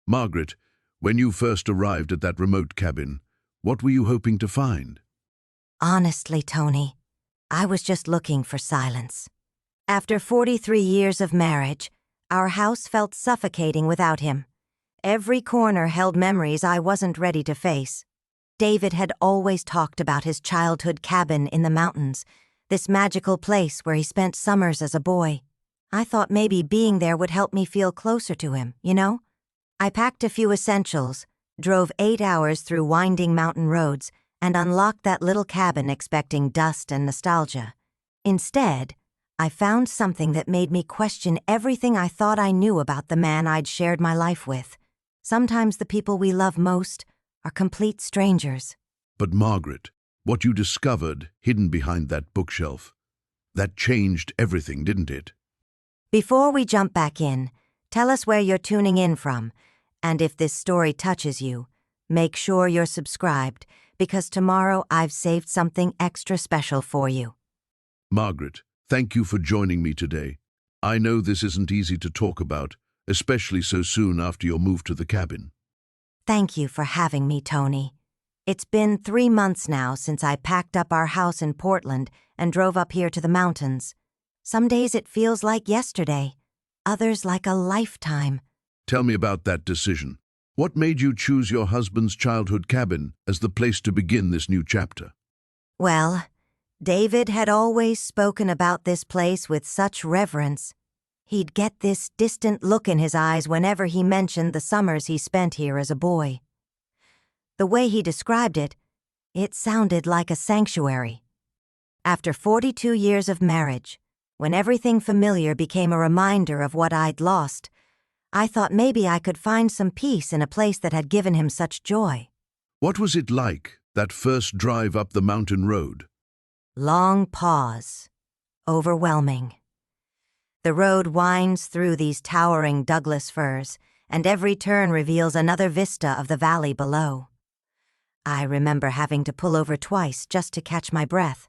Margaret, when you first arrived at that remote cabin, what were you hoping to find? Honestly, Tony, I was just looking for silence. After 43 years of marriage, our house felt suffocating without him. Every corner held memories I wasn't ready to face. David had always talked about his childhood cabin in the mountains, this magical place where he spent summers as a boy. I thought maybe being there would help me feel closer to him, you know? I packed a few essentials, drove 8 hours through winding mountain roads, and unlocked that little cabin expecting dust and nostalgia. Instead, I found something that made me question everything I thought I knew about the man I'd shared my life with. Sometimes the people we love most are complete strangers. But Margaret, what you discovered hidden behind that bookshelf, that changed everything, didn't it? Before we jump back in, tell us where you're tuning in from, and if this story touches you, make sure you're subscribed, because tomorrow I've saved something extra special for you. Margaret, thank you for joining me today. I know this isn't easy to talk about, especially so soon after your move to the cabin. Thank you for having me, Tony. It's been 3 months now since I packed up our house in Portland and drove up here to the mountains. Some days it feels like yesterday, others like a lifetime. Tell me about that decision. What made you choose your husband's childhood cabin as the place to begin this new chapter? Well, David had always spoken about this place with such reverence. He'd get this distant look in his eyes whenever he mentioned the summers he spent here as a boy. The way he described it, it sounded like a sanctuary. After 42 years of marriage, when everything familiar became a reminder of what I'd lost, I thought maybe I could find some peace in a place that had given him such joy. What was it like, that first drive up the mountain road? Long pause. Overwhelming. The road winds through these towering Douglas firs, and every turn reveals another vista of the valley below. I remember having to pull over twice just to catch my breath.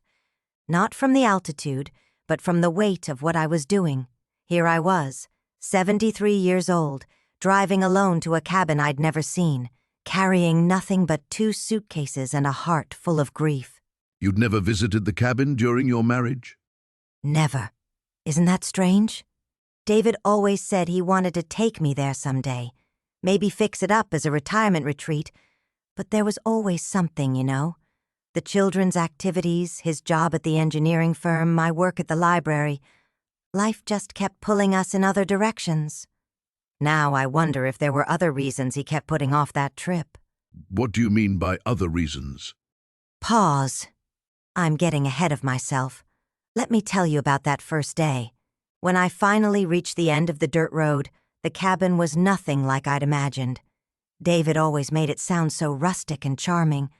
Not from the altitude, but from the weight of what I was doing. Here I was, 73 years old, driving alone to a cabin I'd never seen, carrying nothing but 2 suitcases and a heart full of grief. You'd never visited the cabin during your marriage? Never. Isn't that strange? David always said he wanted to take me there someday, maybe fix it up as a retirement retreat, but there was always something, you know. The children's activities, his job at the engineering firm, my work at the library. Life just kept pulling us in other directions. Now I wonder if there were other reasons he kept putting off that trip. What do you mean by other reasons? Pause. I'm getting ahead of myself. Let me tell you about that first day. When I finally reached the end of the dirt road, the cabin was nothing like I'd imagined. David always made it sound so rustic and charming,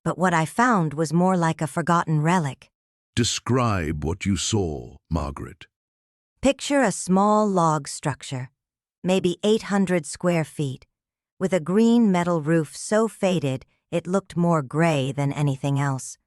but what I found was more like a forgotten relic. Describe what you saw, Margaret. Picture a small log structure, maybe 800 square feet, with a green metal roof so faded it looked more gray than anything else.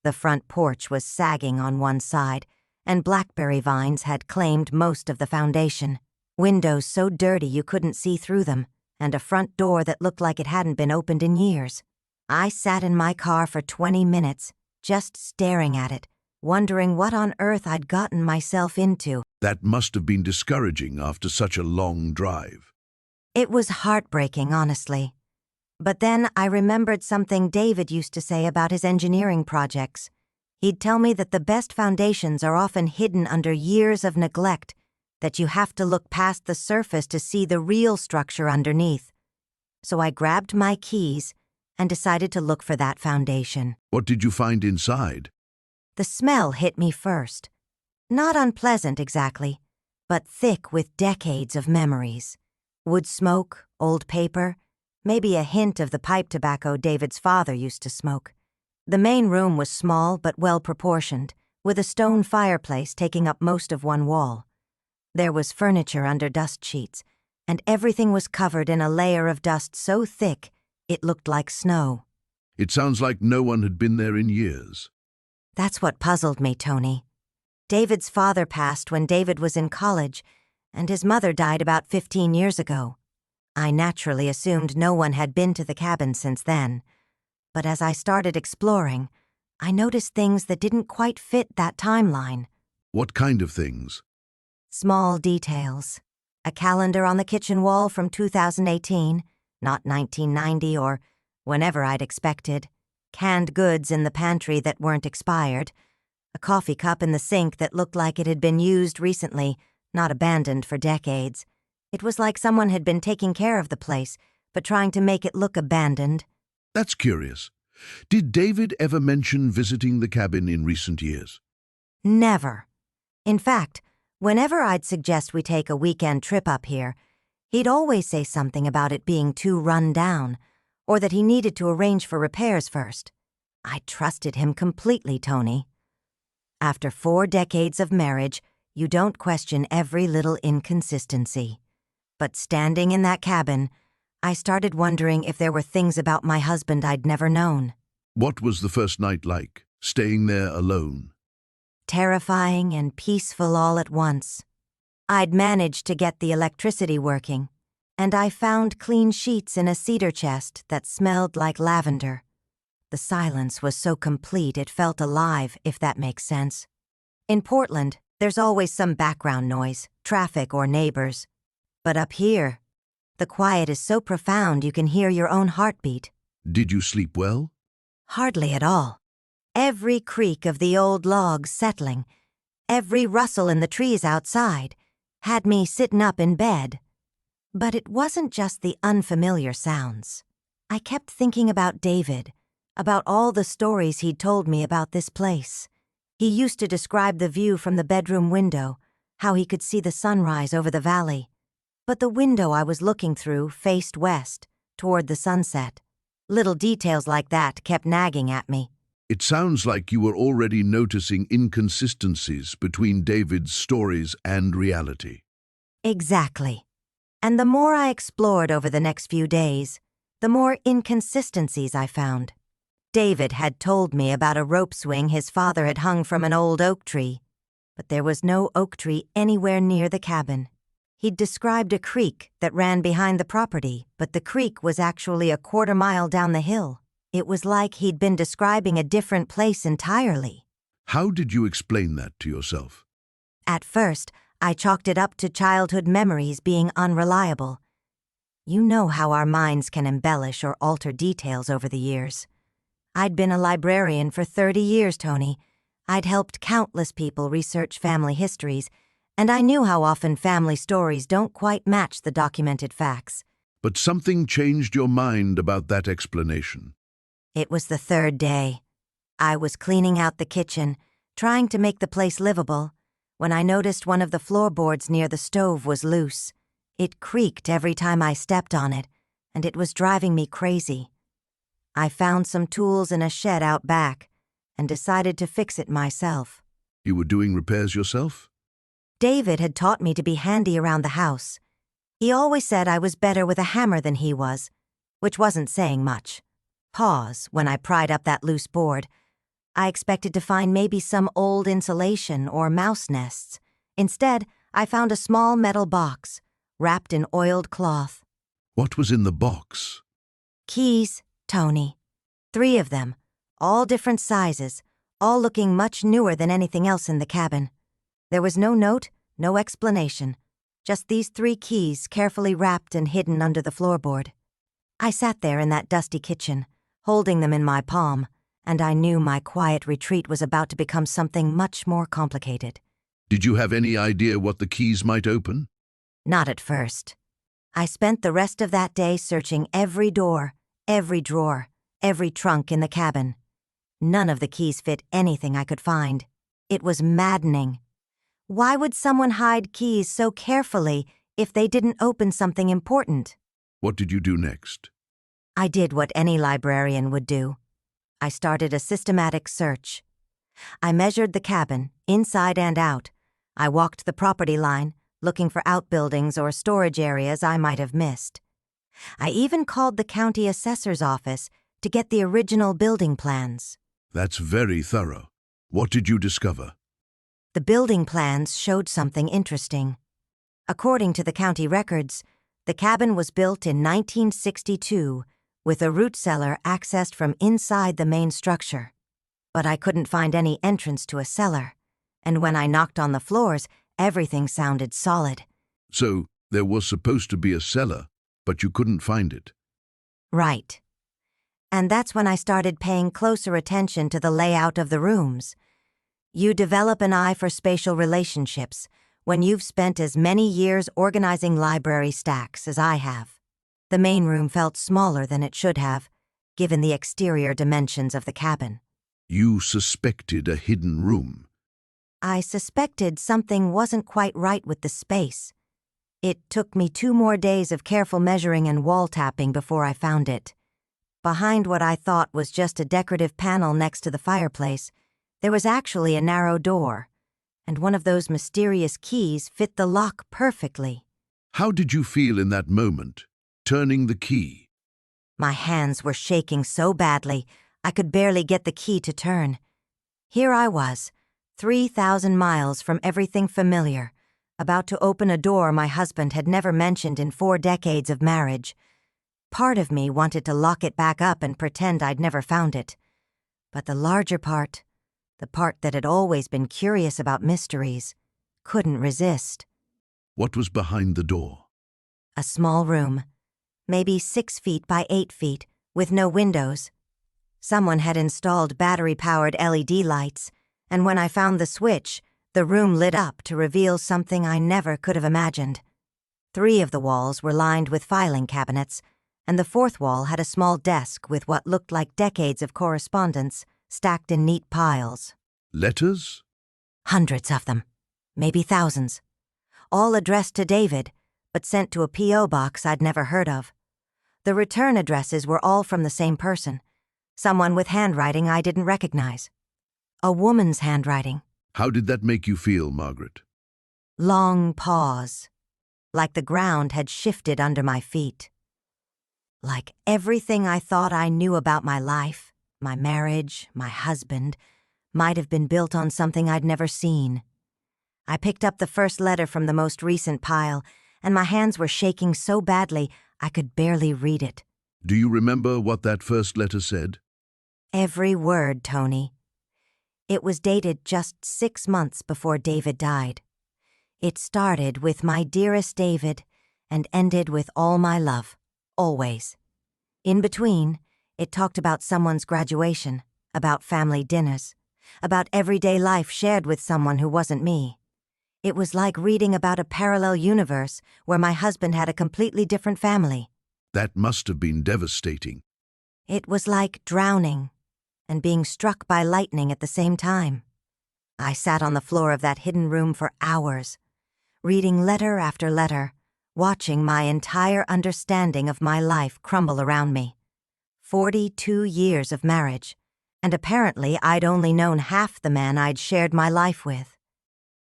The front porch was sagging on one side, and blackberry vines had claimed most of the foundation. Windows so dirty you couldn't see through them, and a front door that looked like it hadn't been opened in years. I sat in my car for 20 minutes, just staring at it, wondering what on earth I'd gotten myself into. That must have been discouraging after such a long drive. It was heartbreaking, honestly. But then I remembered something David used to say about his engineering projects. He'd tell me that the best foundations are often hidden under years of neglect, that you have to look past the surface to see the real structure underneath. So I grabbed my keys and decided to look for that foundation. What did you find inside? The smell hit me first. Not unpleasant exactly, but thick with decades of memories. Wood smoke, old paper, maybe a hint of the pipe tobacco David's father used to smoke. The main room was small but well-proportioned, with a stone fireplace taking up most of one wall. There was furniture under dust sheets, and everything was covered in a layer of dust so thick it looked like snow. It sounds like no one had been there in years. That's what puzzled me, Tony. David's father passed when David was in college, and his mother died about 15 years ago. I naturally assumed no one had been to the cabin since then, but as I started exploring, I noticed things that didn't quite fit that timeline. What kind of things? Small details. A calendar on the kitchen wall from 2018, not 1990 or whenever I'd expected. Canned goods in the pantry that weren't expired. A coffee cup in the sink that looked like it had been used recently, not abandoned for decades. It was like someone had been taking care of the place, but trying to make it look abandoned. That's curious. Did David ever mention visiting the cabin in recent years? Never. In fact, whenever I'd suggest we take a weekend trip up here, he'd always say something about it being too run down, or that he needed to arrange for repairs first. I trusted him completely, Tony. After 4 decades of marriage, you don't question every little inconsistency. But standing in that cabin, I started wondering if there were things about my husband I'd never known. What was the first night like, staying there alone? Terrifying and peaceful all at once. I'd managed to get the electricity working, and I found clean sheets in a cedar chest that smelled like lavender. The silence was so complete it felt alive, if that makes sense. In Portland, there's always some background noise, traffic or neighbors. But up here, the quiet is so profound you can hear your own heartbeat. Did you sleep well? Hardly at all. Every creak of the old logs settling, every rustle in the trees outside, had me sitting up in bed. But it wasn't just the unfamiliar sounds. I kept thinking about David, about all the stories he'd told me about this place. He used to describe the view from the bedroom window, how he could see the sunrise over the valley. But the window I was looking through faced west, toward the sunset. Little details like that kept nagging at me. It sounds like you were already noticing inconsistencies between David's stories and reality. Exactly. And the more I explored over the next few days, the more inconsistencies I found. David had told me about a rope swing his father had hung from an old oak tree, but there was no oak tree anywhere near the cabin. He'd described a creek that ran behind the property, but the creek was actually a 1/4 mile down the hill. It was like he'd been describing a different place entirely. How did you explain that to yourself? At first, I chalked it up to childhood memories being unreliable. You know how our minds can embellish or alter details over the years. I'd been a librarian for 30 years, Tony. I'd helped countless people research family histories, and I knew how often family stories don't quite match the documented facts. But something changed your mind about that explanation. It was the 3rd day. I was cleaning out the kitchen, trying to make the place livable, when I noticed one of the floorboards near the stove was loose. It creaked every time I stepped on it, and it was driving me crazy. I found some tools in a shed out back and decided to fix it myself. You were doing repairs yourself? David had taught me to be handy around the house. He always said I was better with a hammer than he was, which wasn't saying much. Pause when I pried up that loose board. I expected to find maybe some old insulation or mouse nests. Instead, I found a small metal box, wrapped in oiled cloth. What was in the box? Keys, Tony. 3 of them, all different sizes, all looking much newer than anything else in the cabin. There was no note, no explanation, just these 3 keys carefully wrapped and hidden under the floorboard. I sat there in that dusty kitchen, holding them in my palm, and I knew my quiet retreat was about to become something much more complicated. Did you have any idea what the keys might open? Not at first. I spent the rest of that day searching every door, every drawer, every trunk in the cabin. None of the keys fit anything I could find. It was maddening. Why would someone hide keys so carefully if they didn't open something important? What did you do next? I did what any librarian would do. I started a systematic search. I measured the cabin, inside and out. I walked the property line, looking for outbuildings or storage areas I might have missed. I even called the county assessor's office to get the original building plans. That's very thorough. What did you discover? The building plans showed something interesting. According to the county records, The cabin was built in 1962 with a root cellar accessed from inside the main structure. But I couldn't find any entrance to a cellar, and when I knocked on the floors, everything sounded solid. So, there was supposed to be a cellar, but you couldn't find it. Right. And that's when I started paying closer attention to the layout of the rooms. You develop an eye for spatial relationships when you've spent as many years organizing library stacks as I have. The main room felt smaller than it should have, given the exterior dimensions of the cabin. You suspected a hidden room. I suspected something wasn't quite right with the space. It took me 2 more days of careful measuring and wall tapping before I found it. Behind what I thought was just a decorative panel next to the fireplace, there was actually a narrow door, and one of those mysterious keys fit the lock perfectly. How did you feel in that moment, turning the key? My hands were shaking so badly, I could barely get the key to turn. Here I was, 3,000 miles from everything familiar, about to open a door my husband had never mentioned in 4 decades of marriage. Part of me wanted to lock it back up and pretend I'd never found it. But the larger part, the part that had always been curious about mysteries, couldn't resist. What was behind the door? A small room, maybe 6 feet by 8 feet, with no windows. Someone had installed battery-powered LED lights, and when I found the switch, the room lit up to reveal something I never could have imagined. 3 of the walls were lined with filing cabinets, and the 4th wall had a small desk with what looked like decades of correspondence stacked in neat piles. Letters? Hundreds of them, maybe thousands. All addressed to David, but sent to a P.O. box I'd never heard of. The return addresses were all from the same person, someone with handwriting I didn't recognize. A woman's handwriting. How did that make you feel, Margaret? Long pause, like the ground had shifted under my feet. Like everything I thought I knew about my life, my marriage, my husband, might have been built on something I'd never seen. I picked up the first letter from the most recent pile, and my hands were shaking so badly I could barely read it. Do you remember what that first letter said? Every word, Tony. It was dated just 6 months before David died. It started with "My dearest David" and ended with "all my love, always." In between, it talked about someone's graduation, about family dinners, about everyday life shared with someone who wasn't me. It was like reading about a parallel universe where my husband had a completely different family. That must have been devastating. It was like drowning and being struck by lightning at the same time. I sat on the floor of that hidden room for hours, reading letter after letter, watching my entire understanding of my life crumble around me. 42 years of marriage, and apparently I'd only known half the man I'd shared my life with.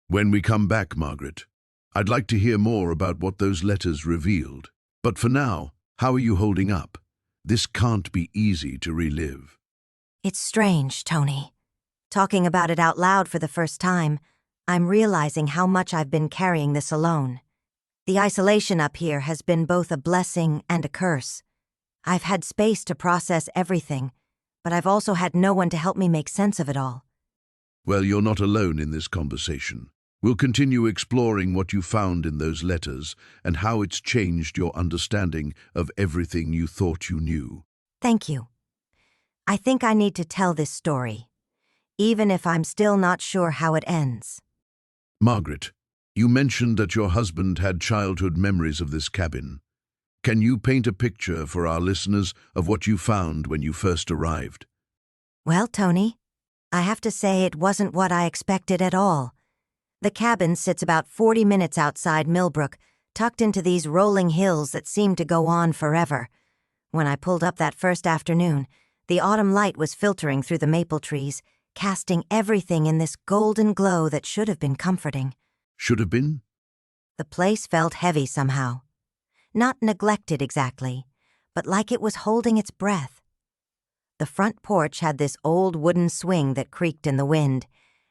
When we come back, Margaret, I'd like to hear more about what those letters revealed. But for now, how are you holding up? This can't be easy to relive. It's strange, Tony. Talking about it out loud for the first time, I'm realizing how much I've been carrying this alone. The isolation up here has been both a blessing and a curse. I've had space to process everything, but I've also had no one to help me make sense of it all. Well, you're not alone in this conversation. We'll continue exploring what you found in those letters and how it's changed your understanding of everything you thought you knew. Thank you. I think I need to tell this story, even if I'm still not sure how it ends. Margaret, you mentioned that your husband had childhood memories of this cabin. Can you paint a picture for our listeners of what you found when you first arrived? Well, Tony, I have to say it wasn't what I expected at all. The cabin sits about 40 minutes outside Millbrook, tucked into these rolling hills that seem to go on forever. When I pulled up that first afternoon, the autumn light was filtering through the maple trees, casting everything in this golden glow that should have been comforting. Should have been? The place felt heavy somehow. Not neglected exactly, but like it was holding its breath. The front porch had this old wooden swing that creaked in the wind,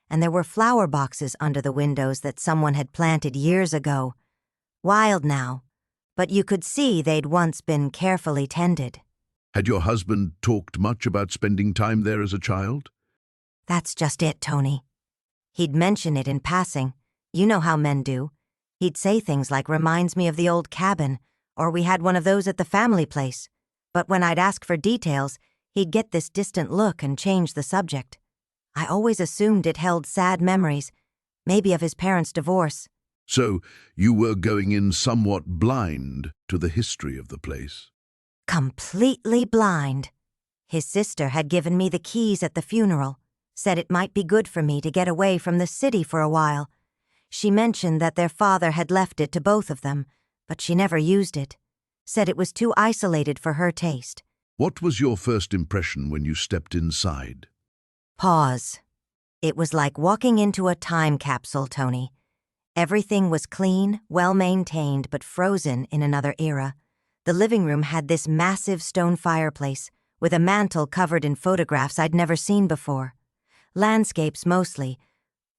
and there were flower boxes under the windows that someone had planted years ago. Wild now, but you could see they'd once been carefully tended. Had your husband talked much about spending time there as a child? That's just it, Tony. He'd mention it in passing. You know how men do. He'd say things like, "Reminds me of the old cabin," or "We had one of those at the family place." But when I'd ask for details, he'd get this distant look and change the subject. I always assumed it held sad memories, maybe of his parents' divorce. So you were going in somewhat blind to the history of the place. Completely blind. His sister had given me the keys at the funeral, said it might be good for me to get away from the city for a while. She mentioned that their father had left it to both of them, but she never used it. Said it was too isolated for her taste. What was your first impression when you stepped inside? Pause. It was like walking into a time capsule, Tony. Everything was clean, well-maintained, but frozen in another era. The living room had this massive stone fireplace, with a mantel covered in photographs I'd never seen before. Landscapes mostly,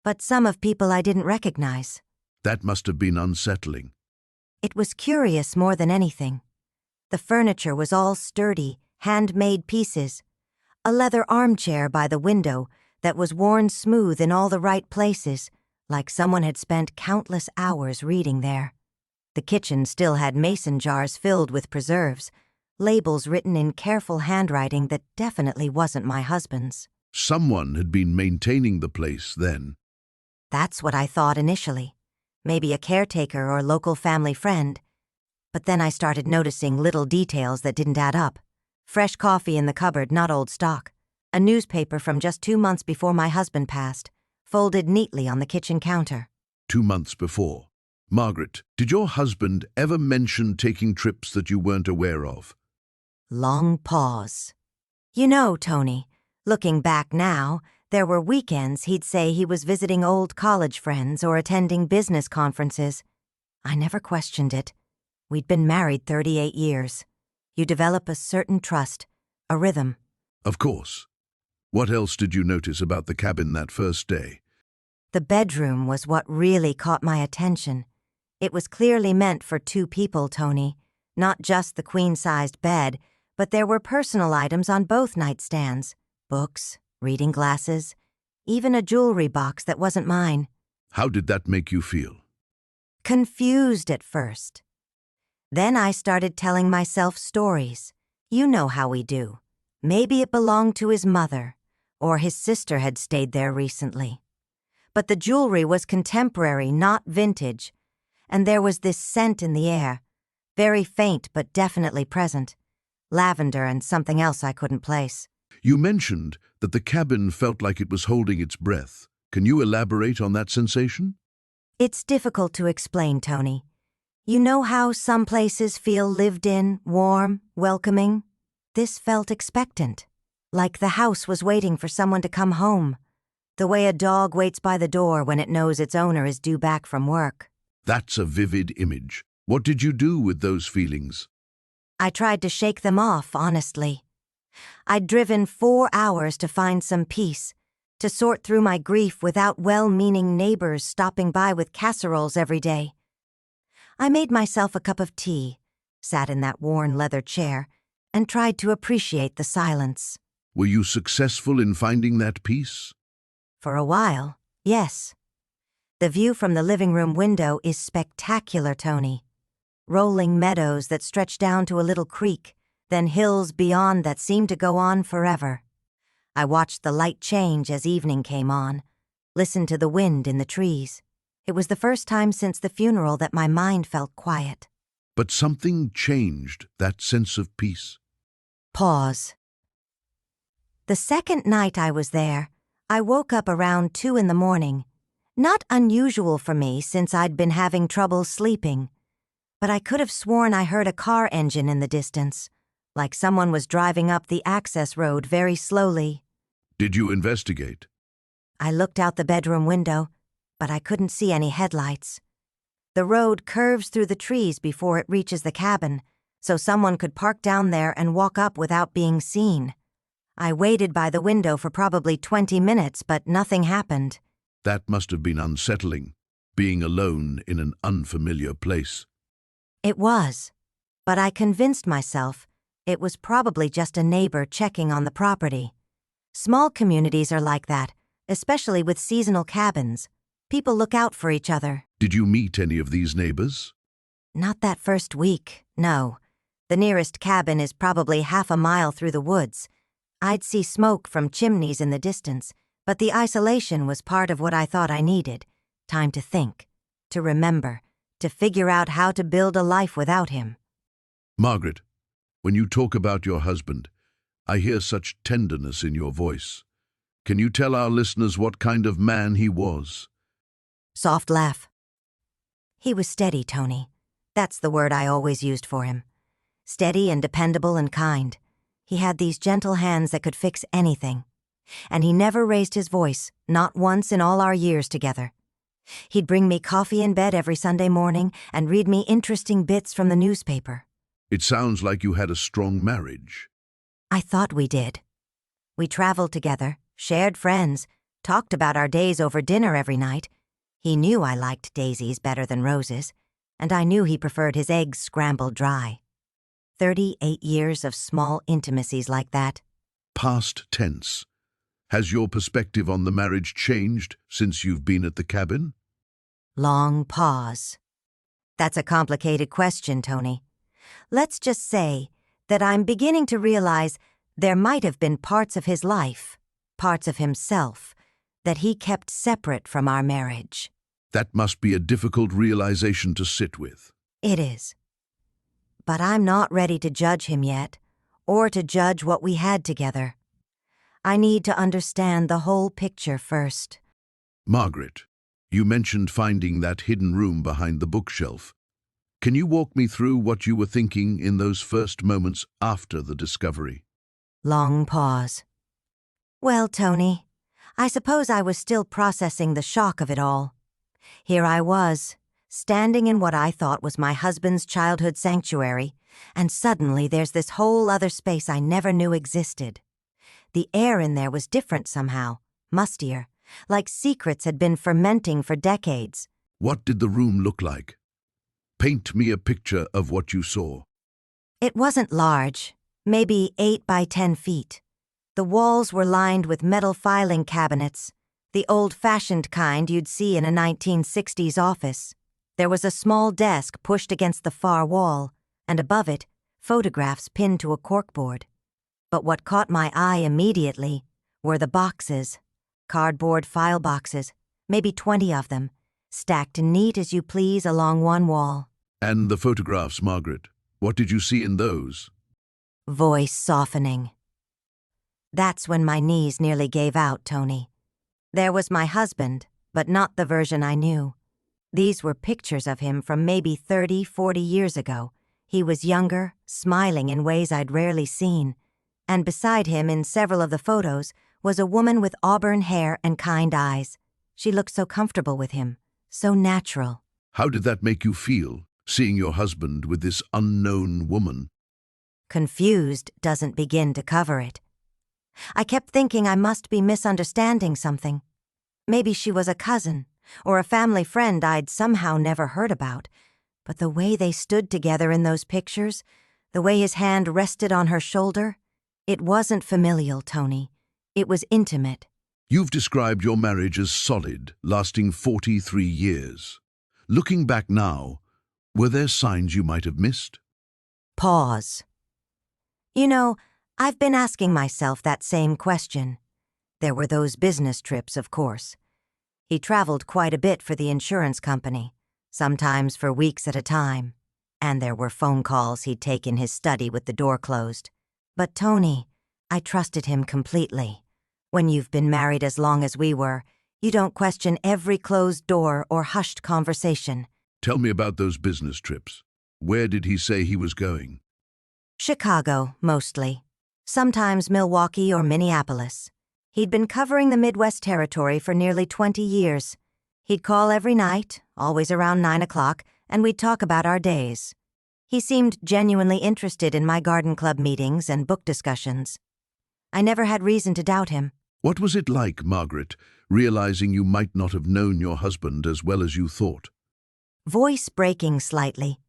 but some of people I didn't recognize. That must have been unsettling. It was curious more than anything. The furniture was all sturdy, handmade pieces. A leather armchair by the window that was worn smooth in all the right places, like someone had spent countless hours reading there. The kitchen still had mason jars filled with preserves, labels written in careful handwriting that definitely wasn't my husband's. Someone had been maintaining the place then. That's what I thought initially. Maybe a caretaker or local family friend. But then I started noticing little details that didn't add up. Fresh coffee in the cupboard, not old stock. A newspaper from just 2 months before my husband passed, folded neatly on the kitchen counter. 2 months before. Margaret, did your husband ever mention taking trips that you weren't aware of? Long pause. You know, Tony, looking back now, there were weekends he'd say he was visiting old college friends or attending business conferences. I never questioned it. We'd been married 38 years. You develop a certain trust, a rhythm. Of course. What else did you notice about the cabin that first day? The bedroom was what really caught my attention. It was clearly meant for 2 people, Tony. Not just the queen-sized bed, but there were personal items on both nightstands. Books, reading glasses, even a jewelry box that wasn't mine. How did that make you feel? Confused at first. Then I started telling myself stories. You know how we do. Maybe it belonged to his mother, or his sister had stayed there recently. But the jewelry was contemporary, not vintage, and there was this scent in the air, very faint but definitely present. Lavender and something else I couldn't place. You mentioned that the cabin felt like it was holding its breath. Can you elaborate on that sensation? It's difficult to explain, Tony. You know how some places feel lived in, warm, welcoming? This felt expectant, like the house was waiting for someone to come home, the way a dog waits by the door when it knows its owner is due back from work. That's a vivid image. What did you do with those feelings? I tried to shake them off, honestly. I'd driven 4 hours to find some peace, to sort through my grief without well-meaning neighbors stopping by with casseroles every day. I made myself a cup of tea, sat in that worn leather chair, and tried to appreciate the silence. Were you successful in finding that peace? For a while, yes. The view from the living room window is spectacular, Tony. Rolling meadows that stretch down to a little creek, then hills beyond that seem to go on forever. I watched the light change as evening came on, listened to the wind in the trees. It was the first time since the funeral that my mind felt quiet. But something changed that sense of peace. Pause. The second night I was there, I woke up around 2 in the morning. Not unusual for me since I'd been having trouble sleeping. But I could have sworn I heard a car engine in the distance, like someone was driving up the access road very slowly. Did you investigate? I looked out the bedroom window, but I couldn't see any headlights. The road curves through the trees before it reaches the cabin, so someone could park down there and walk up without being seen. I waited by the window for probably 20 minutes, but nothing happened. That must have been unsettling, being alone in an unfamiliar place. It was. But I convinced myself it was probably just a neighbor checking on the property. Small communities are like that, especially with seasonal cabins. People look out for each other. Did you meet any of these neighbors? Not that first week, no. The nearest cabin is probably half a mile through the woods. I'd see smoke from chimneys in the distance, but the isolation was part of what I thought I needed. Time to think, to remember, to figure out how to build a life without him. Margaret, when you talk about your husband, I hear such tenderness in your voice. Can you tell our listeners what kind of man he was? Soft laugh. He was steady, Tony. That's the word I always used for him. Steady and dependable and kind. He had these gentle hands that could fix anything. And he never raised his voice, not once in all our years together. He'd bring me coffee in bed every Sunday morning and read me interesting bits from the newspaper. It sounds like you had a strong marriage. I thought we did. We traveled together, shared friends, talked about our days over dinner every night. He knew I liked daisies better than roses, and I knew he preferred his eggs scrambled dry. 38 years of small intimacies like that. Past tense. Has your perspective on the marriage changed since you've been at the cabin? Long pause. That's a complicated question, Tony. Let's just say that I'm beginning to realize there might have been parts of his life, parts of himself, that he kept separate from our marriage. That must be a difficult realization to sit with. It is. But I'm not ready to judge him yet, or to judge what we had together. I need to understand the whole picture first. Margaret, you mentioned finding that hidden room behind the bookshelf. Can you walk me through what you were thinking in those first moments after the discovery? Long pause. Well, Tony, I suppose I was still processing the shock of it all. Here I was, standing in what I thought was my husband's childhood sanctuary, and suddenly there's this whole other space I never knew existed. The air in there was different somehow, mustier, like secrets had been fermenting for decades. What did the room look like? Paint me a picture of what you saw. It wasn't large, maybe 8 by 10 feet. The walls were lined with metal filing cabinets, the old-fashioned kind you'd see in a 1960s office. There was a small desk pushed against the far wall, and above it, photographs pinned to a corkboard. But what caught my eye immediately were the boxes, cardboard file boxes, maybe 20 of them, stacked neat as you please along one wall. And the photographs, Margaret. What did you see in those? Voice softening. That's when my knees nearly gave out, Tony. There was my husband, but not the version I knew. These were pictures of him from maybe 30, 40 years ago. He was younger, smiling in ways I'd rarely seen. And beside him in several of the photos was a woman with auburn hair and kind eyes. She looked so comfortable with him, so natural. How did that make you feel, seeing your husband with this unknown woman? Confused doesn't begin to cover it. I kept thinking I must be misunderstanding something. Maybe she was a cousin, or a family friend I'd somehow never heard about. But the way they stood together in those pictures, the way his hand rested on her shoulder, it wasn't familial, Tony. It was intimate. You've described your marriage as solid, lasting 43 years. Looking back now, were there signs you might have missed? Pause. You know, I've been asking myself that same question. There were those business trips, of course. He traveled quite a bit for the insurance company, sometimes for weeks at a time. And there were phone calls he'd take in his study with the door closed. But Tony, I trusted him completely. When you've been married as long as we were, you don't question every closed door or hushed conversation. Tell me about those business trips. Where did he say he was going? Chicago, mostly. Sometimes Milwaukee or Minneapolis. He'd been covering the Midwest territory for nearly 20 years. He'd call every night, always around 9 o'clock, and we'd talk about our days. He seemed genuinely interested in my garden club meetings and book discussions. I never had reason to doubt him. What was it like, Margaret, realizing you might not have known your husband as well as you thought? Voice breaking slightly.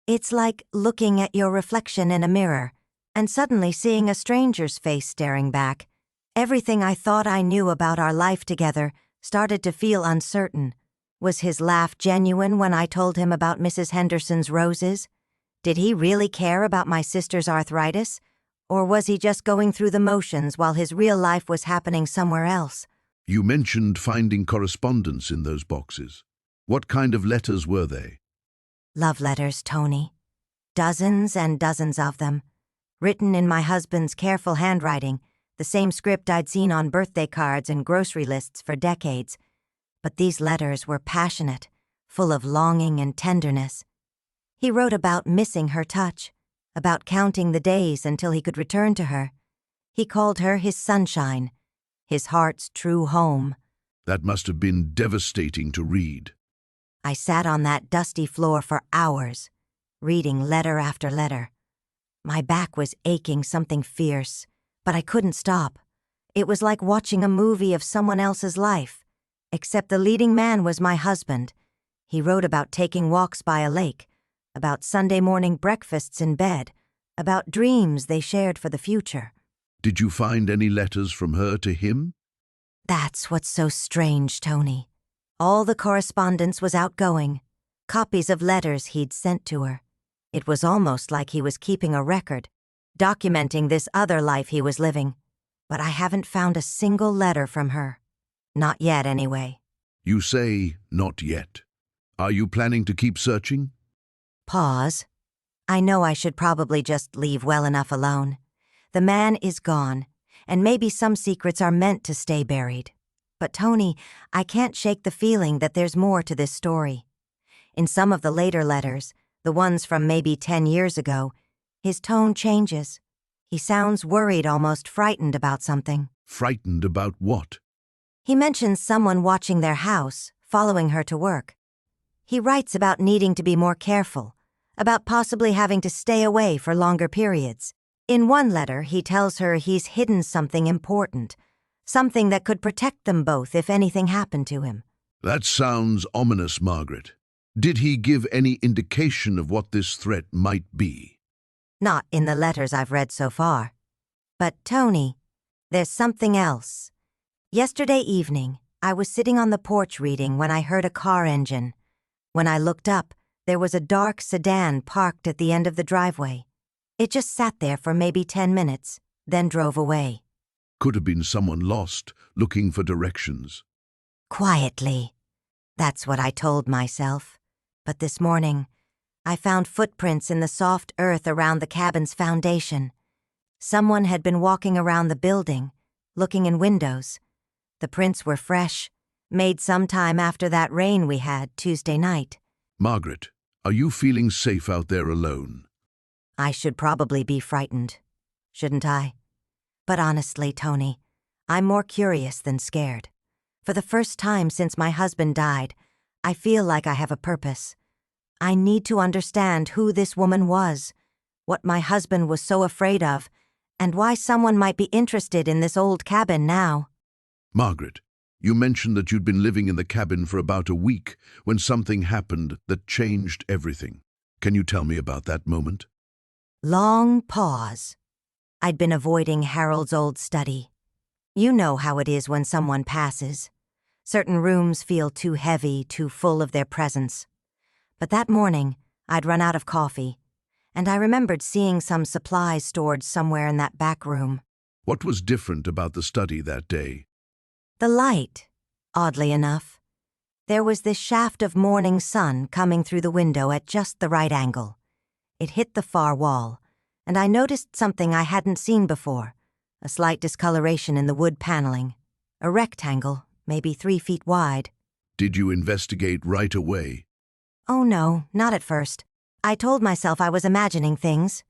It's like looking at your reflection in a mirror and suddenly seeing a stranger's face staring back. Everything I thought I knew about our life together started to feel uncertain. Was his laugh genuine when I told him about Mrs. Henderson's roses? Did he really care about my sister's arthritis? Or was he just going through the motions while his real life was happening somewhere else? You mentioned finding correspondence in those boxes. What kind of letters were they? Love letters, Tony. Dozens and dozens of them. Written in my husband's careful handwriting, the same script I'd seen on birthday cards and grocery lists for decades. But these letters were passionate, full of longing and tenderness. He wrote about missing her touch, about counting the days until he could return to her. He called her his sunshine, his heart's true home. That must have been devastating to read. I sat on that dusty floor for hours, reading letter after letter. My back was aching something fierce, but I couldn't stop. It was like watching a movie of someone else's life, except the leading man was my husband. He wrote about taking walks by a lake, about Sunday morning breakfasts in bed, about dreams they shared for the future. Did you find any letters from her to him? That's what's so strange, Tony. All the correspondence was outgoing, copies of letters he'd sent to her. It was almost like he was keeping a record, documenting this other life he was living. But I haven't found a single letter from her. Not yet, anyway. You say, not yet. Are you planning to keep searching? Pause. I know I should probably just leave well enough alone. The man is gone, and maybe some secrets are meant to stay buried. But Tony, I can't shake the feeling that there's more to this story. In some of the later letters, the ones from maybe 10 years ago, his tone changes. He sounds worried, almost frightened about something. Frightened about what? He mentions someone watching their house, following her to work. He writes about needing to be more careful, about possibly having to stay away for longer periods. In one letter, he tells her he's hidden something important, something that could protect them both if anything happened to him. That sounds ominous, Margaret. Did he give any indication of what this threat might be? Not in the letters I've read so far. But, Tony, there's something else. Yesterday evening, I was sitting on the porch reading when I heard a car engine. When I looked up, there was a dark sedan parked at the end of the driveway. It just sat there for maybe 10 minutes, then drove away. Could have been someone lost, looking for directions. Quietly. That's what I told myself. But this morning, I found footprints in the soft earth around the cabin's foundation. Someone had been walking around the building, looking in windows. The prints were fresh, made sometime after that rain we had Tuesday night. Margaret, are you feeling safe out there alone? I should probably be frightened, shouldn't I? But honestly, Tony, I'm more curious than scared. For the first time since my husband died, I feel like I have a purpose. I need to understand who this woman was, what my husband was so afraid of, and why someone might be interested in this old cabin now. Margaret, you mentioned that you'd been living in the cabin for about a week when something happened that changed everything. Can you tell me about that moment? Long pause. I'd been avoiding Harold's old study. You know how it is when someone passes. Certain rooms feel too heavy, too full of their presence. But that morning, I'd run out of coffee, and I remembered seeing some supplies stored somewhere in that back room. What was different about the study that day? The light, oddly enough. There was this shaft of morning sun coming through the window at just the right angle. It hit the far wall, and I noticed something I hadn't seen before, a slight discoloration in the wood paneling, a rectangle, maybe 3 feet wide. Did you investigate right away? Oh no, not at first. I told myself I was imagining things.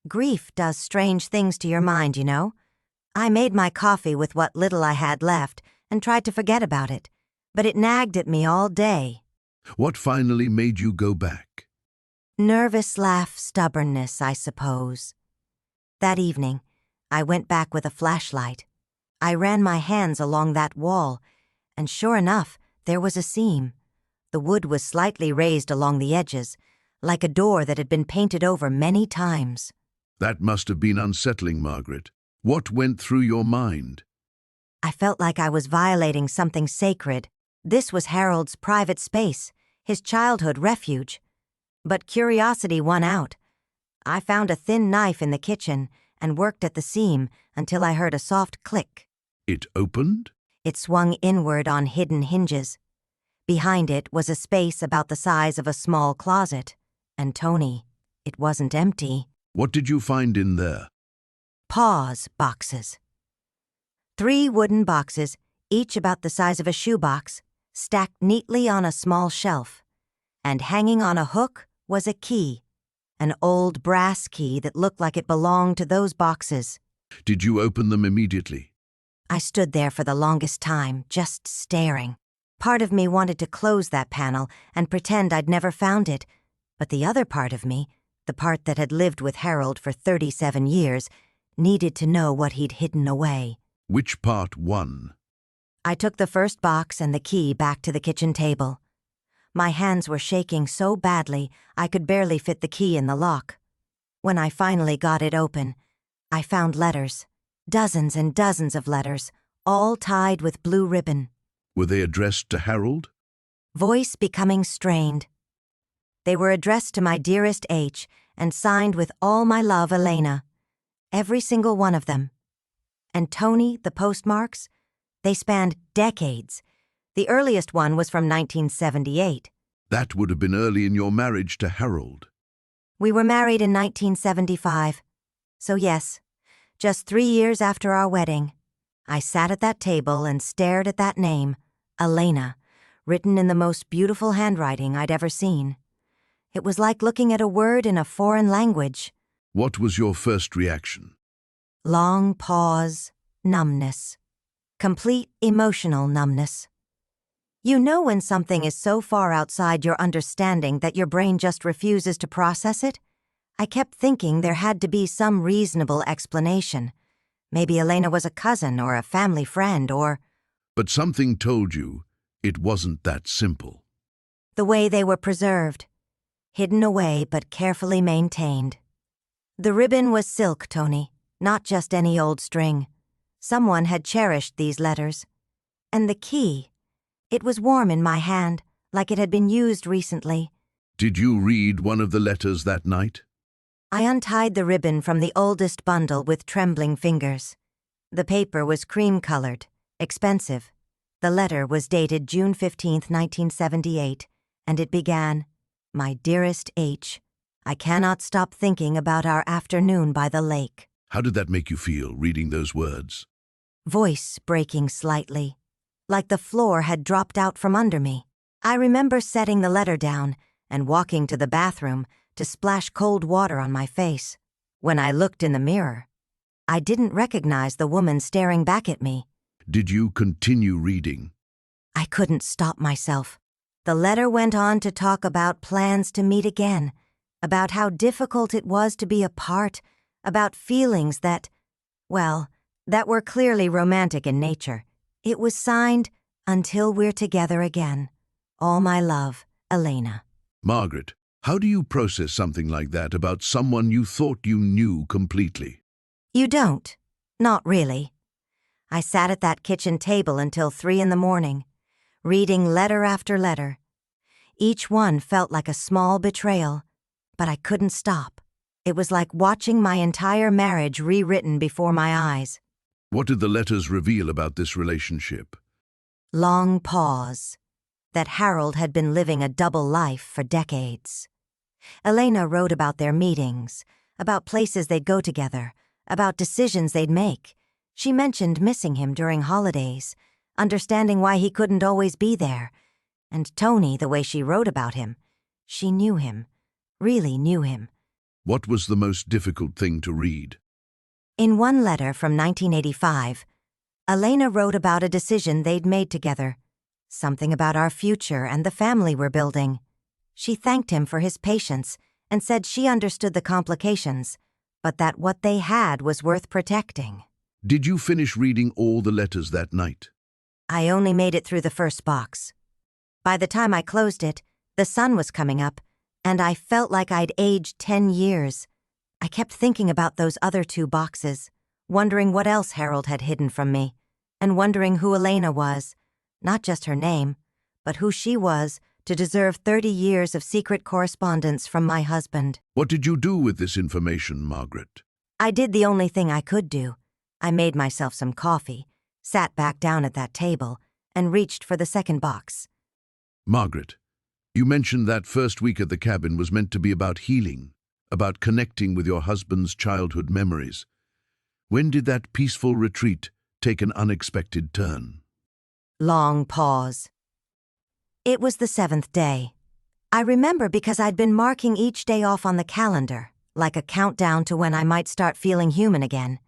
Grief does strange things to your mind, you know. I made my coffee with what little I had left and tried to forget about it, but it nagged at me all day. What finally made you go back? Stubbornness, I suppose. That evening, I went back with a flashlight. I ran my hands along that wall, and sure enough, there was a seam. The wood was slightly raised along the edges, like a door that had been painted over many times. That must have been unsettling, Margaret. What went through your mind? I felt like I was violating something sacred. This was Harold's private space, his childhood refuge. But curiosity won out. I found a thin knife in the kitchen and worked at the seam until I heard a soft click. It opened? It swung inward on hidden hinges. Behind it was a space about the size of a small closet. And Tony, it wasn't empty. What did you find in there? Pause boxes. 3 wooden boxes, each about the size of a shoebox, stacked neatly on a small shelf. And hanging on a hook was a key, an old brass key that looked like it belonged to those boxes. Did you open them immediately? I stood there for the longest time, just staring. Part of me wanted to close that panel and pretend I'd never found it, but the other part of me, the part that had lived with Harold for 37 years, needed to know what he'd hidden away. Which part won? I took the first box and the key back to the kitchen table. My hands were shaking so badly I could barely fit the key in the lock. When I finally got it open, I found letters, dozens and dozens of letters, all tied with blue ribbon. Were they addressed to Harold? Voice becoming strained. They were addressed to my dearest H and signed with all my love, Elena. Every single one of them. And Tony, the postmarks? They spanned decades. The earliest one was from 1978. That would have been early in your marriage to Harold. We were married in 1975. So yes, just 3 years after our wedding, I sat at that table and stared at that name, Elena, written in the most beautiful handwriting I'd ever seen. It was like looking at a word in a foreign language. What was your first reaction? Long pause, numbness. Complete emotional numbness. You know when something is so far outside your understanding that your brain just refuses to process it? I kept thinking there had to be some reasonable explanation. Maybe Elena was a cousin or a family friend or... But something told you it wasn't that simple. The way they were preserved. Hidden away but carefully maintained. The ribbon was silk, Tony, not just any old string. Someone had cherished these letters. And the key, it was warm in my hand, like it had been used recently. Did you read one of the letters that night? I untied the ribbon from the oldest bundle with trembling fingers. The paper was cream-colored, expensive. The letter was dated June 15, 1978, and it began, "My dearest H, I cannot stop thinking about our afternoon by the lake." How did that make you feel, reading those words? Voice breaking slightly, like the floor had dropped out from under me. I remember setting the letter down and walking to the bathroom to splash cold water on my face. When I looked in the mirror, I didn't recognize the woman staring back at me. Did you continue reading? I couldn't stop myself. The letter went on to talk about plans to meet again, about how difficult it was to be apart, about feelings that, well, that were clearly romantic in nature. It was signed, "Until we're together again. All my love, Elena." Margaret, how do you process something like that about someone you thought you knew completely? You don't. Not really. I sat at that kitchen table until 3 in the morning, reading letter after letter. Each one felt like a small betrayal, but I couldn't stop. It was like watching my entire marriage rewritten before my eyes. What did the letters reveal about this relationship? Long pause. That Harold had been living a double life for decades. Elena wrote about their meetings, about places they'd go together, about decisions they'd make. She mentioned missing him during holidays, understanding why he couldn't always be there. And Tony, the way she wrote about him, she knew him, really knew him. What was the most difficult thing to read? In one letter from 1985, Elena wrote about a decision they'd made together, something about our future and the family we're building. She thanked him for his patience and said she understood the complications, but that what they had was worth protecting. Did you finish reading all the letters that night? I only made it through the first box. By the time I closed it, the sun was coming up, and I felt like I'd aged 10 years. I kept thinking about those other 2 boxes, wondering what else Harold had hidden from me, and wondering who Elena was, not just her name, but who she was to deserve 30 years of secret correspondence from my husband. What did you do with this information, Margaret? I did the only thing I could do. I made myself some coffee, sat back down at that table, and reached for the second box. Margaret, you mentioned that first week at the cabin was meant to be about healing, about connecting with your husband's childhood memories. When did that peaceful retreat take an unexpected turn? Long pause. It was the 7th day. I remember because I'd been marking each day off on the calendar, like a countdown to when I might start feeling human again.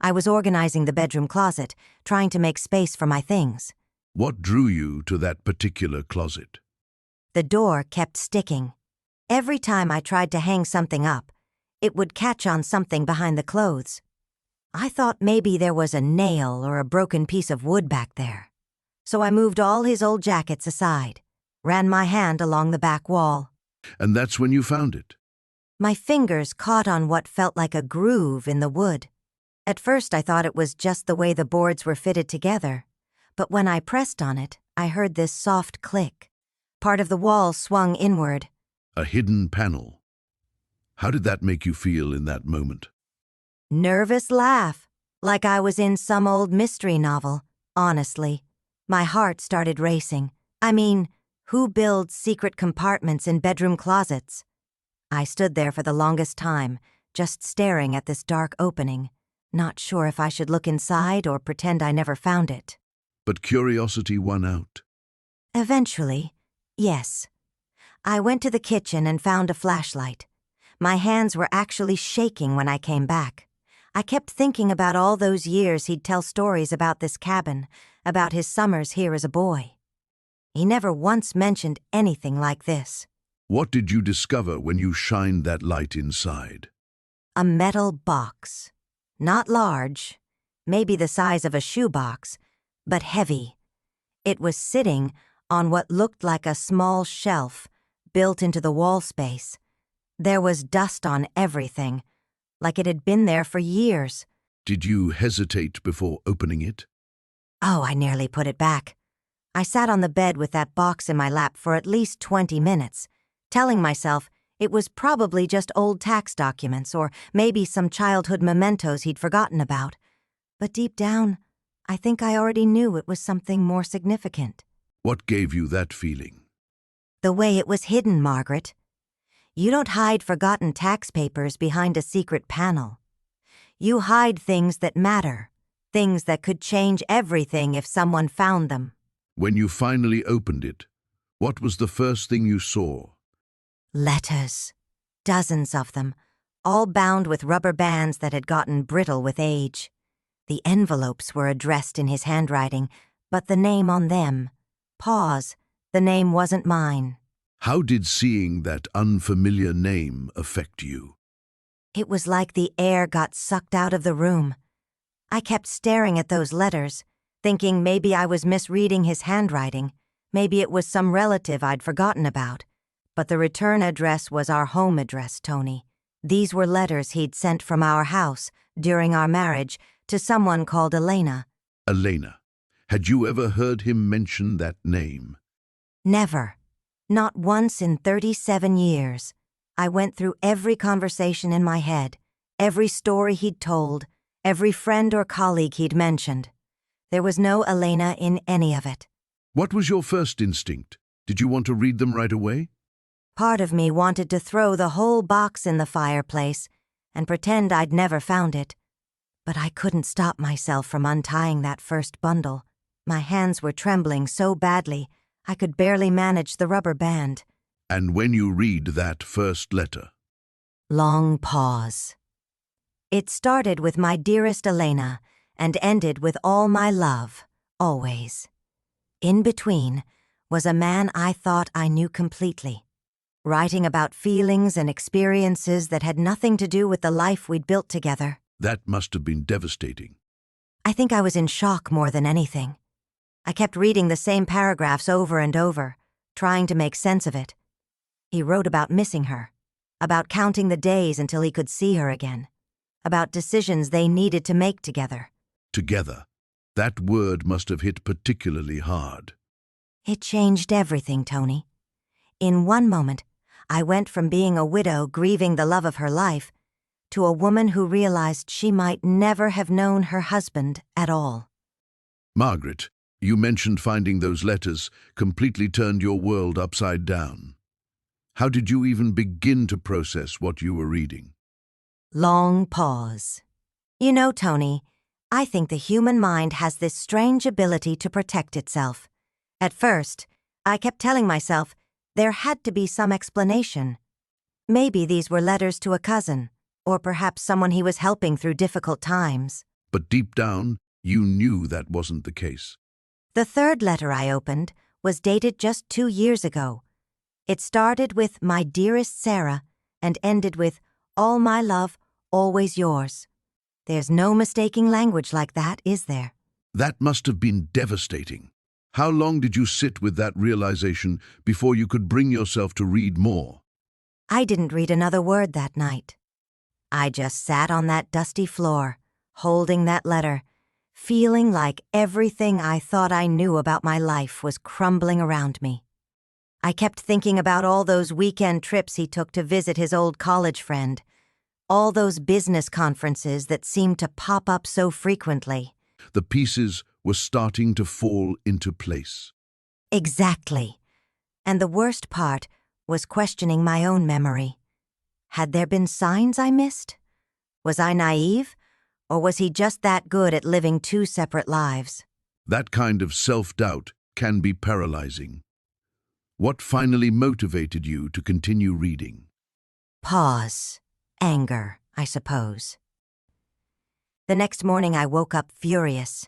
I was organizing the bedroom closet, trying to make space for my things. What drew you to that particular closet? The door kept sticking. Every time I tried to hang something up, it would catch on something behind the clothes. I thought maybe there was a nail or a broken piece of wood back there. So I moved all his old jackets aside, ran my hand along the back wall. And that's when you found it? My fingers caught on what felt like a groove in the wood. At first I thought it was just the way the boards were fitted together, but when I pressed on it, I heard this soft click. Part of the wall swung inward. A hidden panel. How did that make you feel in that moment? Nervous laugh, like I was in some old mystery novel, honestly. My heart started racing. I mean, who builds secret compartments in bedroom closets? I stood there for the longest time, just staring at this dark opening, not sure if I should look inside or pretend I never found it. But curiosity won out. Eventually, yes. I went to the kitchen and found a flashlight. My hands were actually shaking when I came back. I kept thinking about all those years he'd tell stories about this cabin, about his summers here as a boy. He never once mentioned anything like this. What did you discover when you shined that light inside? A metal box. Not large, maybe the size of a shoebox, but heavy. It was sitting on what looked like a small shelf built into the wall space. There was dust on everything, like it had been there for years. Did you hesitate before opening it? Oh, I nearly put it back. I sat on the bed with that box in my lap for at least 20 minutes, telling myself it was probably just old tax documents or maybe some childhood mementos he'd forgotten about. But deep down, I think I already knew it was something more significant. What gave you that feeling? The way it was hidden, Margaret. You don't hide forgotten tax papers behind a secret panel. You hide things that matter, things that could change everything if someone found them. When you finally opened it, what was the first thing you saw? Letters. Dozens of them, all bound with rubber bands that had gotten brittle with age. The envelopes were addressed in his handwriting, but the name on them, Pause, the name wasn't mine. How did seeing that unfamiliar name affect you? It was like the air got sucked out of the room. I kept staring at those letters, thinking maybe I was misreading his handwriting, maybe it was some relative I'd forgotten about. But the return address was our home address, Tony. These were letters he'd sent from our house, during our marriage, to someone called Elena. Elena. Had you ever heard him mention that name? Never. Not once in 37 years. I went through every conversation in my head, every story he'd told, every friend or colleague he'd mentioned. There was no Elena in any of it. What was your first instinct? Did you want to read them right away? Part of me wanted to throw the whole box in the fireplace and pretend I'd never found it. But I couldn't stop myself from untying that first bundle. My hands were trembling so badly, I could barely manage the rubber band. And when you read that first letter? Long pause. It started with my dearest Elena and ended with all my love, always. In between was a man I thought I knew completely, writing about feelings and experiences that had nothing to do with the life we'd built together. That must have been devastating. I think I was in shock more than anything. I kept reading the same paragraphs over and over, trying to make sense of it. He wrote about missing her, about counting the days until he could see her again, about decisions they needed to make together. Together. That word must have hit particularly hard. It changed everything, Tony. In one moment, I went from being a widow grieving the love of her life to a woman who realized she might never have known her husband at all. Margaret, you mentioned finding those letters completely turned your world upside down. How did you even begin to process what you were reading? Long pause. You know, Tony, I think the human mind has this strange ability to protect itself. At first, I kept telling myself there had to be some explanation. Maybe these were letters to a cousin, or perhaps someone he was helping through difficult times. But deep down, you knew that wasn't the case. The third letter I opened was dated just 2 years ago. It started with "My dearest Sarah" and ended with "All my love, always yours." There's no mistaking language like that, is there? That must have been devastating. How long did you sit with that realization before you could bring yourself to read more? I didn't read another word that night. I just sat on that dusty floor, holding that letter, feeling like everything I thought I knew about my life was crumbling around me. I kept thinking about all those weekend trips he took to visit his old college friend, all those business conferences that seemed to pop up so frequently. The pieces were starting to fall into place. Exactly. And the worst part was questioning my own memory. Had there been signs I missed? Was I naive? Or was he just that good at living 2 separate lives? That kind of self-doubt can be paralyzing. What finally motivated you to continue reading? Pause. Anger, I suppose. The next morning I woke up furious,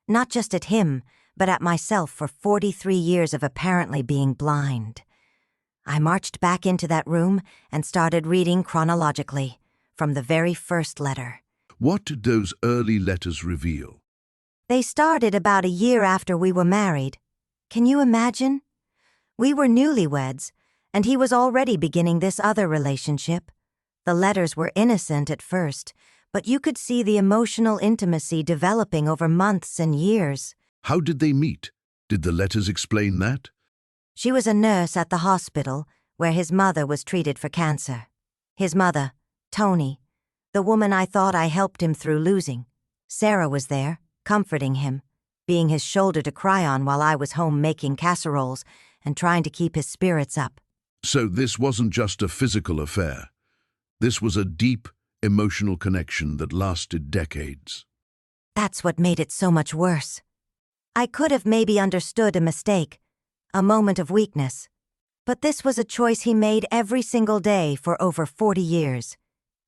not just at him, but at myself for 43 years of apparently being blind. I marched back into that room and started reading chronologically, from the very first letter. What did those early letters reveal? They started about a year after we were married. Can you imagine? We were newlyweds, and he was already beginning this other relationship. The letters were innocent at first, but you could see the emotional intimacy developing over months and years. How did they meet? Did the letters explain that? She was a nurse at the hospital where his mother was treated for cancer. His mother, Tony, the woman I thought I helped him through losing. Sarah was there, comforting him, being his shoulder to cry on while I was home making casseroles and trying to keep his spirits up. So this wasn't just a physical affair. This was a deep, emotional connection that lasted decades. That's what made it so much worse. I could have maybe understood a mistake, a moment of weakness. But this was a choice he made every single day for over 40 years.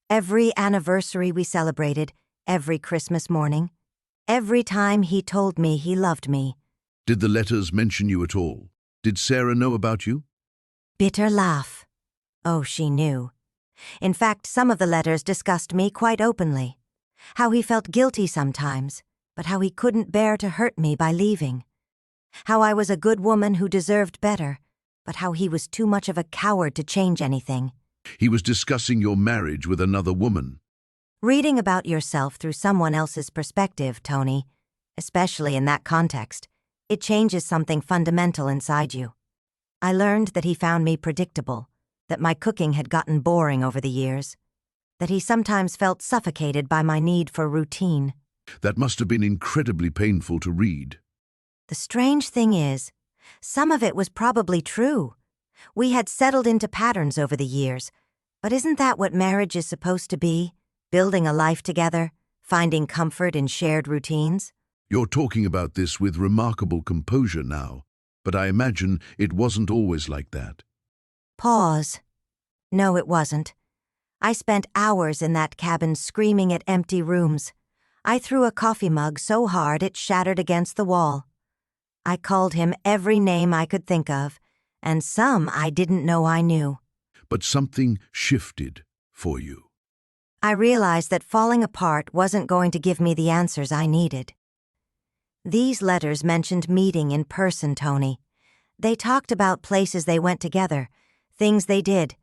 Every anniversary we celebrated, every Christmas morning, every time he told me he loved me. Did the letters mention you at all? Did Sarah know about you? Bitter laugh. Oh, she knew. In fact, some of the letters discussed me quite openly. How he felt guilty sometimes, but how he couldn't bear to hurt me by leaving. How I was a good woman who deserved better, but how he was too much of a coward to change anything. He was discussing your marriage with another woman. Reading about yourself through someone else's perspective, Tony, especially in that context, it changes something fundamental inside you. I learned that he found me predictable, that my cooking had gotten boring over the years, that he sometimes felt suffocated by my need for routine. That must have been incredibly painful to read. The strange thing is, some of it was probably true. We had settled into patterns over the years, but isn't that what marriage is supposed to be? Building a life together, finding comfort in shared routines? You're talking about this with remarkable composure now, but I imagine it wasn't always like that. Pause. No, it wasn't. I spent hours in that cabin screaming at empty rooms. I threw a coffee mug so hard it shattered against the wall. I called him every name I could think of, and some I didn't know I knew. But something shifted for you. I realized that falling apart wasn't going to give me the answers I needed. These letters mentioned meeting in person, Tony. They talked about places they went together, things they did.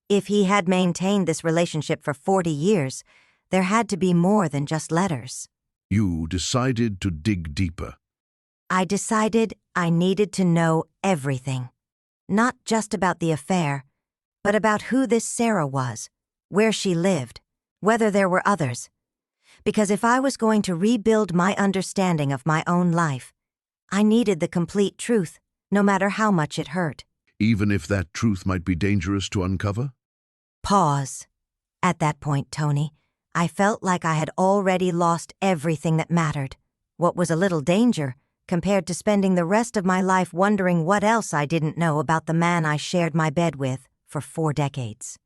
If he had maintained this relationship for 40 years, there had to be more than just letters. You decided to dig deeper. I decided I needed to know everything. Not just about the affair, but about who this Sarah was, where she lived, whether there were others. Because if I was going to rebuild my understanding of my own life, I needed the complete truth, no matter how much it hurt. Even if that truth might be dangerous to uncover? Pause. At that point, Tony, I felt like I had already lost everything that mattered. What was a little danger compared to spending the rest of my life wondering what else I didn't know about the man I shared my bed with for 4 decades.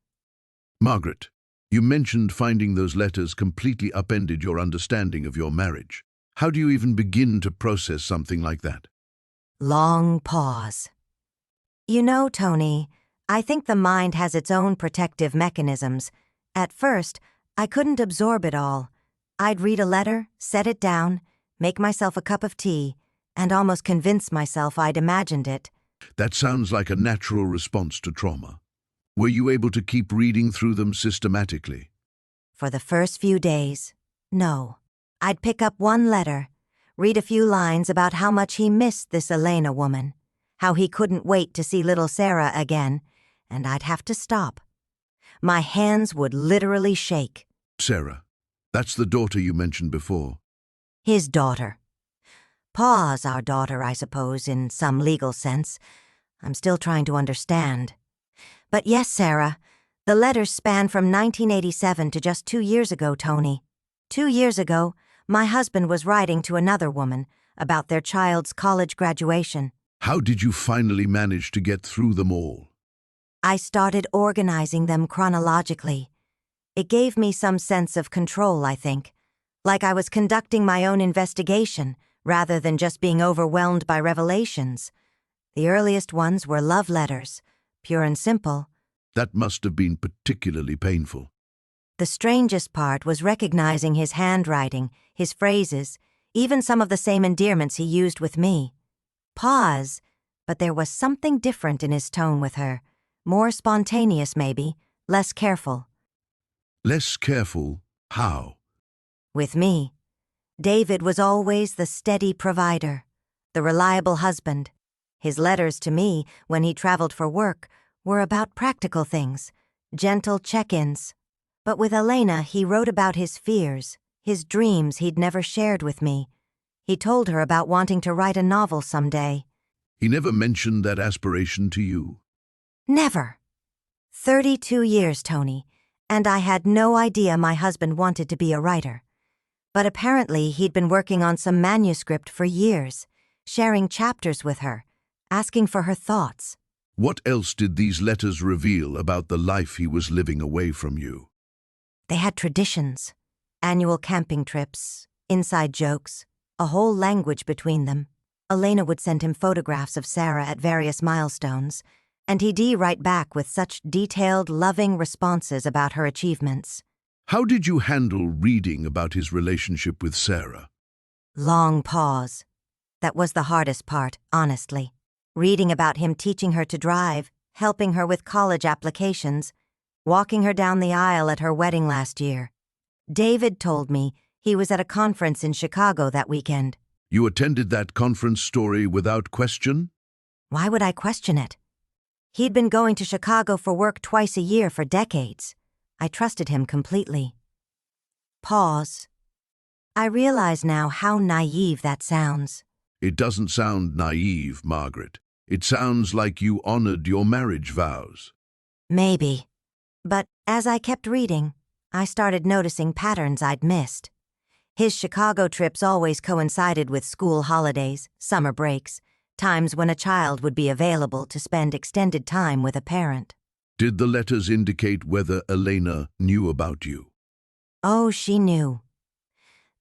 Margaret, you mentioned finding those letters completely upended your understanding of your marriage. How do you even begin to process something like that? Long pause. You know, Tony, I think the mind has its own protective mechanisms. At first, I couldn't absorb it all. I'd read a letter, set it down, make myself a cup of tea, and almost convince myself I'd imagined it. That sounds like a natural response to trauma. Were you able to keep reading through them systematically? For the first few days, no. I'd pick up one letter, read a few lines about how much he missed this Elena woman, how he couldn't wait to see little Sarah again, and I'd have to stop. My hands would literally shake. Sarah, that's the daughter you mentioned before. His daughter. Pa's our daughter, I suppose, in some legal sense. I'm still trying to understand. But yes, Sarah, the letters span from 1987 to just 2 years ago, Tony. 2 years ago, my husband was writing to another woman about their child's college graduation. How did you finally manage to get through them all? I started organizing them chronologically. It gave me some sense of control, I think, like I was conducting my own investigation rather than just being overwhelmed by revelations. The earliest ones were love letters, pure and simple. That must have been particularly painful. The strangest part was recognizing his handwriting, his phrases, even some of the same endearments he used with me. Pause, but there was something different in his tone with her. More spontaneous, maybe, less careful. Less careful? How? With me, David was always the steady provider, the reliable husband. His letters to me, when he traveled for work, were about practical things, gentle check-ins. But with Elena, he wrote about his fears, his dreams he'd never shared with me. He told her about wanting to write a novel someday. He never mentioned that aspiration to you? Never. 32 years, Tony, and I had no idea my husband wanted to be a writer. But apparently he'd been working on some manuscript for years, sharing chapters with her, asking for her thoughts. What else did these letters reveal about the life he was living away from you? They had traditions, annual camping trips, inside jokes, a whole language between them. Elena would send him photographs of Sarah at various milestones, and he'd write back with such detailed, loving responses about her achievements. How did you handle reading about his relationship with Sarah? Long pause. That was the hardest part, honestly. Reading about him teaching her to drive, helping her with college applications, walking her down the aisle at her wedding last year. David told me he was at a conference in Chicago that weekend. You attended that conference story without question? Why would I question it? He'd been going to Chicago for work twice a year for decades. I trusted him completely. Pause. I realize now how naive that sounds. It doesn't sound naive, Margaret. It sounds like you honored your marriage vows. Maybe. But as I kept reading, I started noticing patterns I'd missed. His Chicago trips always coincided with school holidays, summer breaks, times when a child would be available to spend extended time with a parent. Did the letters indicate whether Elena knew about you? Oh, she knew.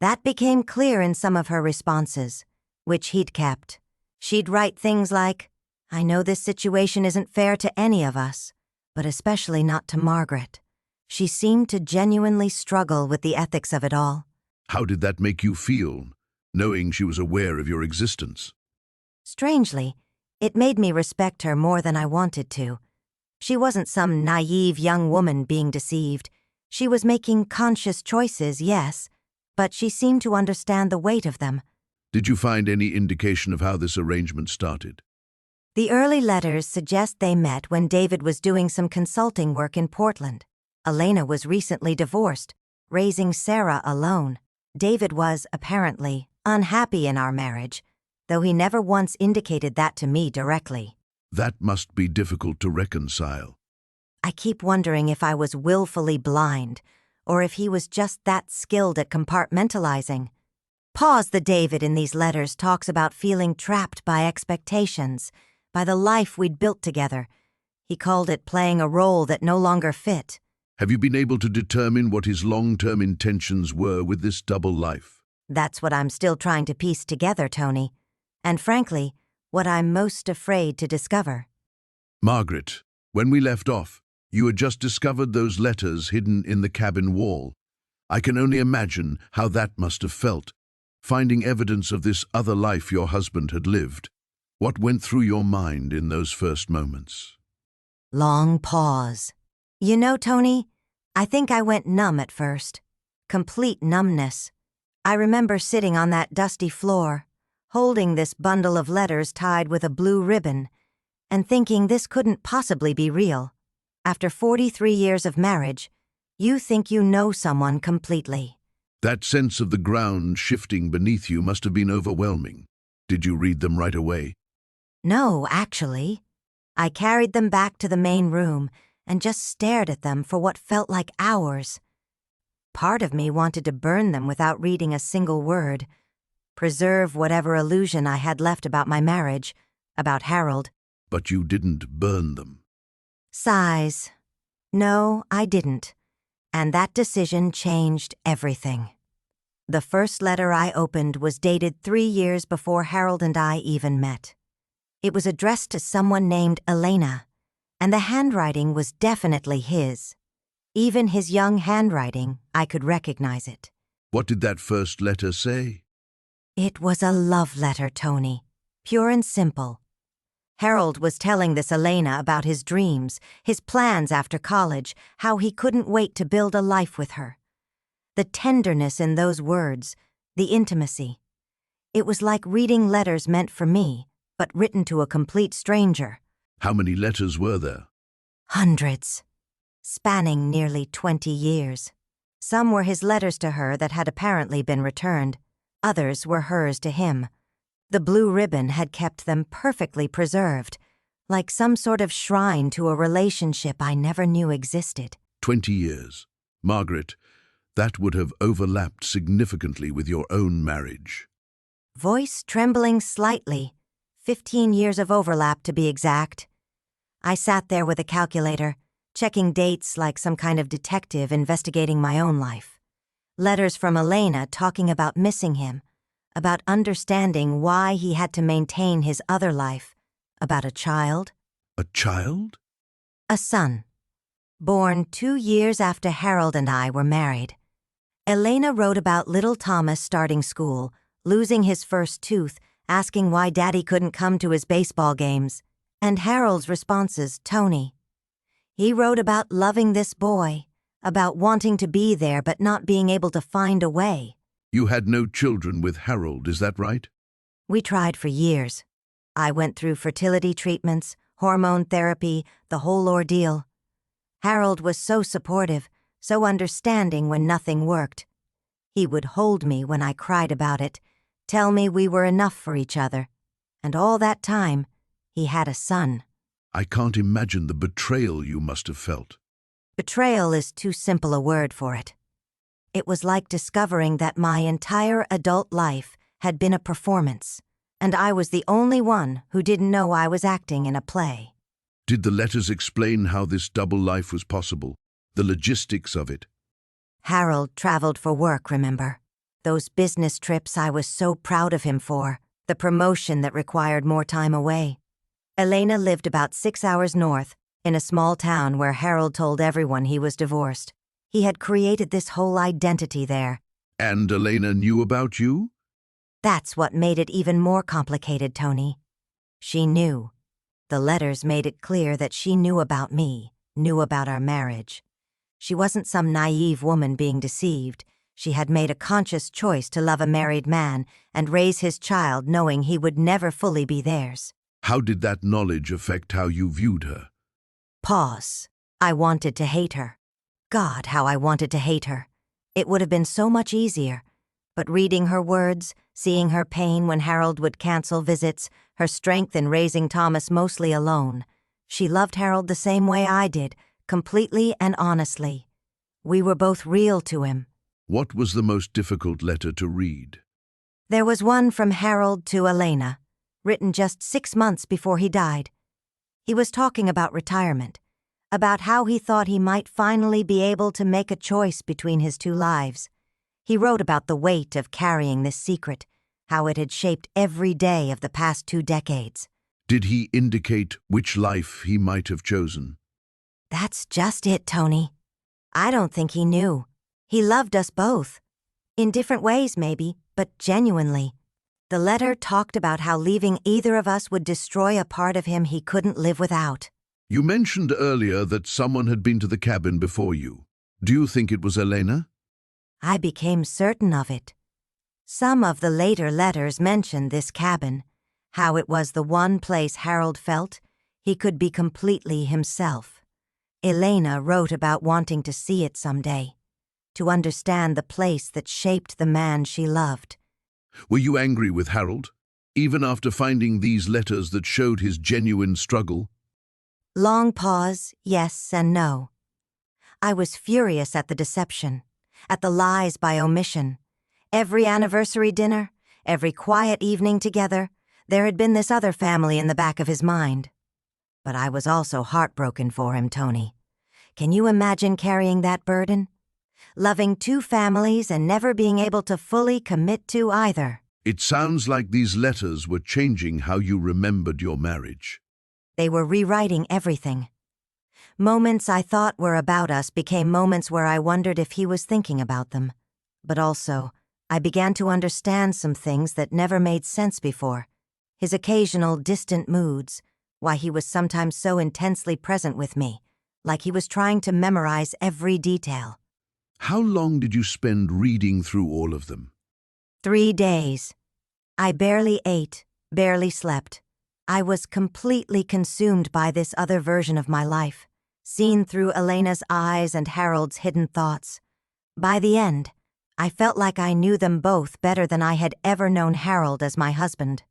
That became clear in some of her responses, which he'd kept. She'd write things like, "I know this situation isn't fair to any of us, but especially not to Margaret." She seemed to genuinely struggle with the ethics of it all. How did that make you feel, knowing she was aware of your existence? Strangely, it made me respect her more than I wanted to. She wasn't some naive young woman being deceived. She was making conscious choices, yes, but she seemed to understand the weight of them. Did you find any indication of how this arrangement started? The early letters suggest they met when David was doing some consulting work in Portland. Elena was recently divorced, raising Sarah alone. David was, apparently, unhappy in our marriage, though he never once indicated that to me directly. That must be difficult to reconcile. I keep wondering if I was willfully blind, or if he was just that skilled at compartmentalizing. The David in these letters talks about feeling trapped by expectations, by the life we'd built together. He called it playing a role that no longer fit. Have you been able to determine what his long-term intentions were with this double life? That's what I'm still trying to piece together, Tony. And frankly, what I'm most afraid to discover. Margaret, when we left off, you had just discovered those letters hidden in the cabin wall. I can only imagine how that must have felt, finding evidence of this other life your husband had lived. What went through your mind in those first moments? Long pause. You know, Tony, I think I went numb at first. Complete numbness. I remember sitting on that dusty floor, holding this bundle of letters tied with a blue ribbon, and thinking this couldn't possibly be real. After 43 years of marriage, you think you know someone completely. That sense of the ground shifting beneath you must have been overwhelming. Did you read them right away? No, actually. I carried them back to the main room and just stared at them for what felt like hours. Part of me wanted to burn them without reading a single word, preserve whatever illusion I had left about my marriage, about Harold. But you didn't burn them. Sighs. No, I didn't. And that decision changed everything. The first letter I opened was dated 3 years before Harold and I even met. It was addressed to someone named Elena, and the handwriting was definitely his. Even his young handwriting, I could recognize it. What did that first letter say? It was a love letter, Tony. Pure and simple. Harold was telling this Elena about his dreams, his plans after college, how he couldn't wait to build a life with her. The tenderness in those words, the intimacy. It was like reading letters meant for me, but written to a complete stranger. How many letters were there? Hundreds, spanning nearly 20 years. Some were his letters to her that had apparently been returned. Others were hers to him. The blue ribbon had kept them perfectly preserved, like some sort of shrine to a relationship I never knew existed. 20 years. Margaret, that would have overlapped significantly with your own marriage. Voice trembling slightly. 15 years of overlap, to be exact. I sat there with a calculator, checking dates like some kind of detective investigating my own life. Letters from Elena talking about missing him, about understanding why he had to maintain his other life, about a child. A child? A son. Born 2 years after Harold and I were married. Elena wrote about little Thomas starting school, losing his first tooth, asking why Daddy couldn't come to his baseball games, and Harold's responses, Tony. He wrote about loving this boy, about wanting to be there but not being able to find a way. You had no children with Harold, is that right? We tried for years. I went through fertility treatments, hormone therapy, the whole ordeal. Harold was so supportive, so understanding when nothing worked. He would hold me when I cried about it, tell me we were enough for each other. And all that time, he had a son. I can't imagine the betrayal you must have felt. Betrayal is too simple a word for it. It was like discovering that my entire adult life had been a performance, and I was the only one who didn't know I was acting in a play. Did the letters explain how this double life was possible, the logistics of it? Harold traveled for work, remember? Those business trips I was so proud of him for, the promotion that required more time away. Elena lived about 6 hours north, in a small town where Harold told everyone he was divorced. He had created this whole identity there. And Elena knew about you? That's what made it even more complicated, Tony. She knew. The letters made it clear that she knew about me, knew about our marriage. She wasn't some naive woman being deceived. She had made a conscious choice to love a married man and raise his child knowing he would never fully be theirs. How did that knowledge affect how you viewed her? Pause. I wanted to hate her. God, how I wanted to hate her. It would have been so much easier. But reading her words, seeing her pain when Harold would cancel visits, her strength in raising Thomas mostly alone. She loved Harold the same way I did, completely and honestly. We were both real to him. What was the most difficult letter to read? There was one from Harold to Elena, written just 6 months before he died. He was talking about retirement, about how he thought he might finally be able to make a choice between his two lives. He wrote about the weight of carrying this secret, how it had shaped every day of the past 2 decades. Did he indicate which life he might have chosen? That's just it, Tony. I don't think he knew. He loved us both. In different ways, maybe, but genuinely. The letter talked about how leaving either of us would destroy a part of him he couldn't live without. You mentioned earlier that someone had been to the cabin before you. Do you think it was Elena? I became certain of it. Some of the later letters mentioned this cabin, how it was the one place Harold felt he could be completely himself. Elena wrote about wanting to see it someday, to understand the place that shaped the man she loved. Were you angry with Harold, even after finding these letters that showed his genuine struggle? Long pause, yes and no. I was furious at the deception, at the lies by omission. Every anniversary dinner, every quiet evening together, there had been this other family in the back of his mind. But I was also heartbroken for him, Tony. Can you imagine carrying that burden? Loving 2 families and never being able to fully commit to either. It sounds like these letters were changing how you remembered your marriage. They were rewriting everything. Moments I thought were about us became moments where I wondered if he was thinking about them. But also, I began to understand some things that never made sense before. His occasional distant moods, why he was sometimes so intensely present with me, like he was trying to memorize every detail. How long did you spend reading through all of them? 3 days. I barely ate, barely slept. I was completely consumed by this other version of my life, seen through Elena's eyes and Harold's hidden thoughts. By the end, I felt like I knew them both better than I had ever known Harold as my husband.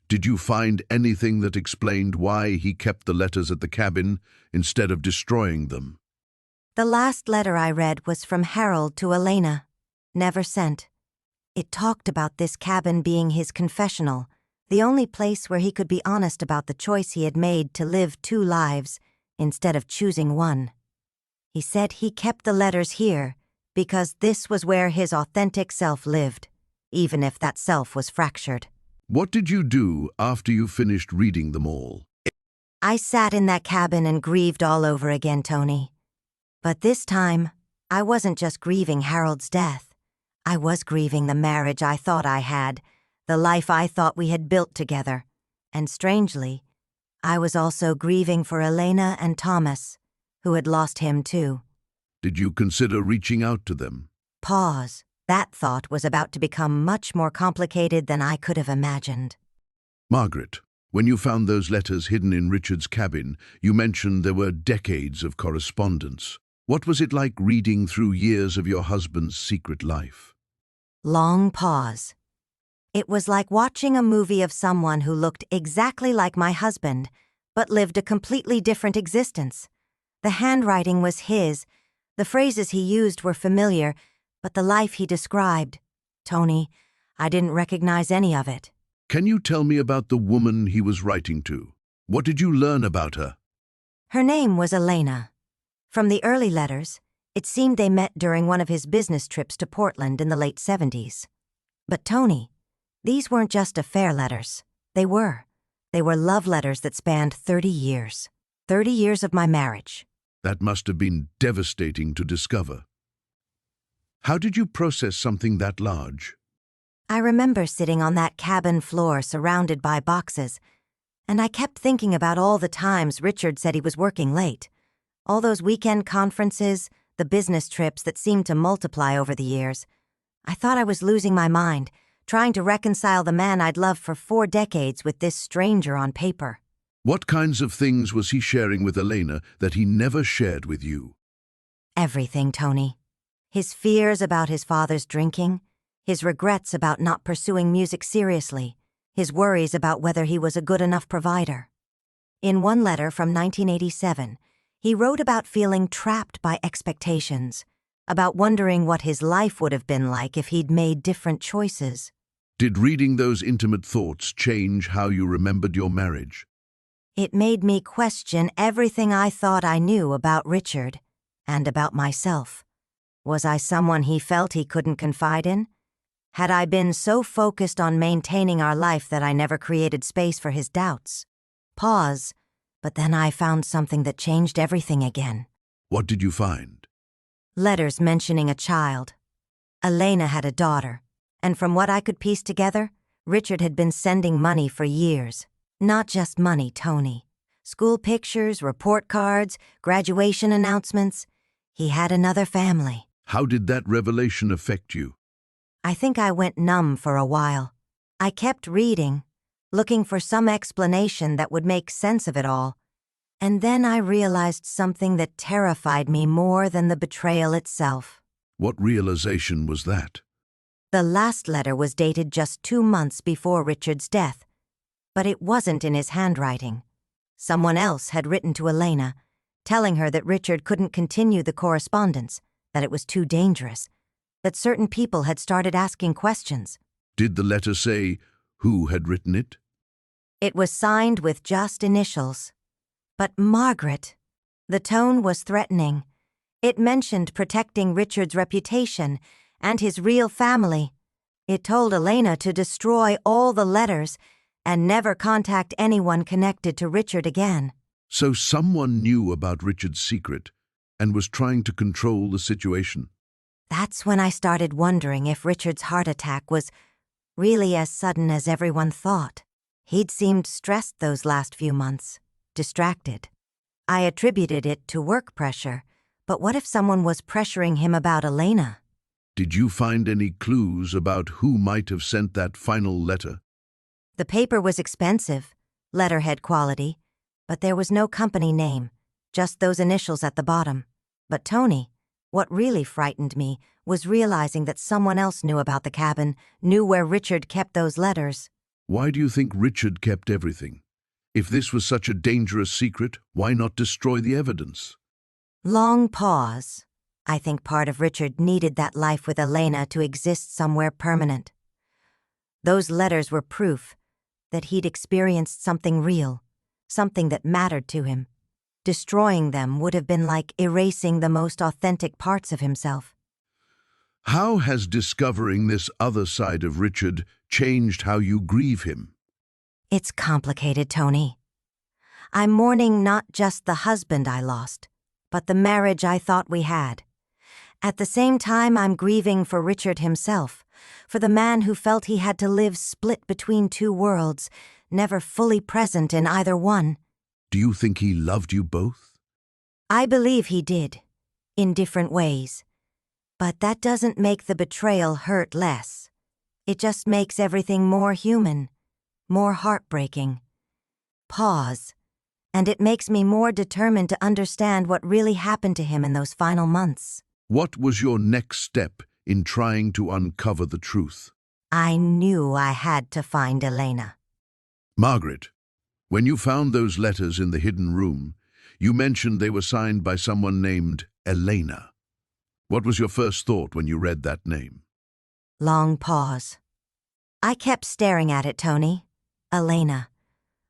Did you find anything that explained why he kept the letters at the cabin instead of destroying them? The last letter I read was from Harold to Elena, never sent. It talked about this cabin being his confessional, the only place where he could be honest about the choice he had made to live 2 lives instead of choosing one. He said he kept the letters here because this was where his authentic self lived, even if that self was fractured. What did you do after you finished reading them all? I sat in that cabin and grieved all over again, Tony. But this time, I wasn't just grieving Harold's death. I was grieving the marriage I thought I had, the life I thought we had built together. And strangely, I was also grieving for Elena and Thomas, who had lost him too. Did you consider reaching out to them? Pause. That thought was about to become much more complicated than I could have imagined. Margaret, when you found those letters hidden in Richard's cabin, you mentioned there were decades of correspondence. What was it like reading through years of your husband's secret life? Long pause. It was like watching a movie of someone who looked exactly like my husband, but lived a completely different existence. The handwriting was his, the phrases he used were familiar, but the life he described, Tony, I didn't recognize any of it. Can you tell me about the woman he was writing to? What did you learn about her? Her name was Elena. From the early letters, it seemed they met during one of his business trips to Portland in the late 70s. But Tony, these weren't just affair letters. They were love letters that spanned 30 years. 30 years of my marriage. That must have been devastating to discover. How did you process something that large? I remember sitting on that cabin floor surrounded by boxes, And I kept thinking about all the times Richard said he was working late. All those weekend conferences, the business trips that seemed to multiply over the years. I thought I was losing my mind, trying to reconcile the man I'd loved for 4 decades with this stranger on paper. What kinds of things was he sharing with Elena that he never shared with you? Everything, Tony. His fears about his father's drinking, his regrets about not pursuing music seriously, his worries about whether he was a good enough provider. In one letter from 1987, he wrote about feeling trapped by expectations, about wondering what his life would have been like if he'd made different choices. Did reading those intimate thoughts change how you remembered your marriage? It made me question everything I thought I knew about Richard and about myself. Was I someone he felt he couldn't confide in? Had I been so focused on maintaining our life that I never created space for his doubts? Pause, but then I found something that changed everything again. What did you find? Letters mentioning a child. Elena had a daughter, and from what I could piece together, Richard had been sending money for years. Not just money, Tony. School pictures, report cards, graduation announcements. He had another family. How did that revelation affect you? I think I went numb for a while. I kept reading, looking for some explanation that would make sense of it all. And then I realized something that terrified me more than the betrayal itself. What realization was that? The last letter was dated just 2 months before Richard's death, but it wasn't in his handwriting. Someone else had written to Elena, telling her that Richard couldn't continue the correspondence, that it was too dangerous, that certain people had started asking questions. Did the letter say who had written it? It was signed with just initials. But Margaret, the tone was threatening. It mentioned protecting Richard's reputation and his real family. It told Elena to destroy all the letters and never contact anyone connected to Richard again. So someone knew about Richard's secret and was trying to control the situation. That's when I started wondering if Richard's heart attack was really as sudden as everyone thought. He'd seemed stressed those last few months, distracted. I attributed it to work pressure, but what if someone was pressuring him about Elena? Did you find any clues about who might have sent that final letter? The paper was expensive, letterhead quality, but there was no company name, just those initials at the bottom. But Tony, what really frightened me was realizing that someone else knew about the cabin, knew where Richard kept those letters. Why do you think Richard kept everything? If this was such a dangerous secret, why not destroy the evidence? Long pause. I think part of Richard needed that life with Elena to exist somewhere permanent. Those letters were proof that he'd experienced something real, something that mattered to him. Destroying them would have been like erasing the most authentic parts of himself. How has discovering this other side of Richard changed how you grieve him? It's complicated, Tony. I'm mourning not just the husband I lost, but the marriage I thought we had. At the same time, I'm grieving for Richard himself, for the man who felt he had to live split between 2 worlds, never fully present in either one. Do you think he loved you both? I believe he did, in different ways. But that doesn't make the betrayal hurt less. It just makes everything more human, more heartbreaking. Pause. And it makes me more determined to understand what really happened to him in those final months. What was your next step in trying to uncover the truth? I knew I had to find Elena. Margaret, when you found those letters in the hidden room, you mentioned they were signed by someone named Elena. What was your first thought when you read that name? Long pause. I kept staring at it, Tony. Elena.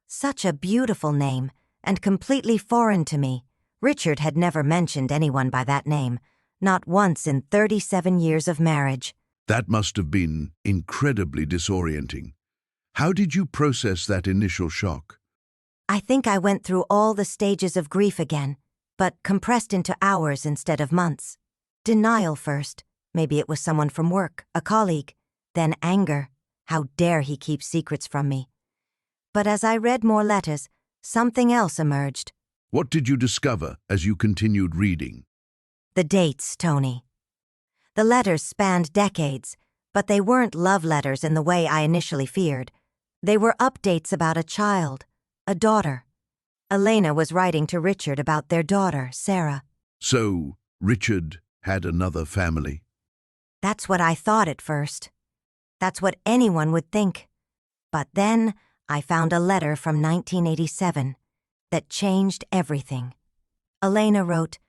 Such a beautiful name, and completely foreign to me. Richard had never mentioned anyone by that name, not once in 37 years of marriage. That must have been incredibly disorienting. How did you process that initial shock? I think I went through all the stages of grief again, but compressed into hours instead of months. Denial first. Maybe it was someone from work, a colleague. Then anger. How dare he keep secrets from me? But as I read more letters, something else emerged. What did you discover as you continued reading? The dates, Tony. The letters spanned decades, but they weren't love letters in the way I initially feared. They were updates about a child, a daughter. Elena was writing to Richard about their daughter, Sarah. So, Richard had another family? That's what I thought at first. That's what anyone would think. But then I found a letter from 1987 that changed everything. Elena wrote,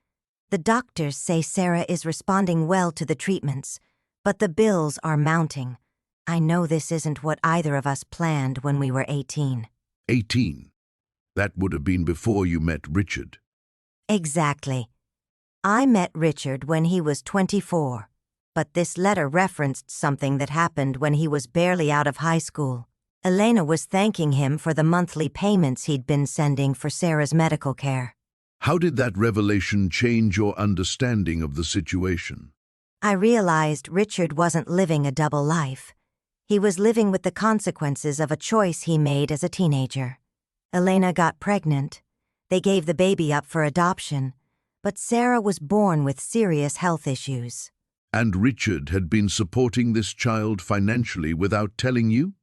"The doctors say Sarah is responding well to the treatments, but the bills are mounting. I know this isn't what either of us planned when we were 18. 18? That would have been before you met Richard. Exactly. I met Richard when he was 24, but this letter referenced something that happened when he was barely out of high school. Elena was thanking him for the monthly payments he'd been sending for Sarah's medical care. How did that revelation change your understanding of the situation? I realized Richard wasn't living a double life. He was living with the consequences of a choice he made as a teenager. Elena got pregnant. They gave the baby up for adoption, but Sarah was born with serious health issues. And Richard had been supporting this child financially without telling you?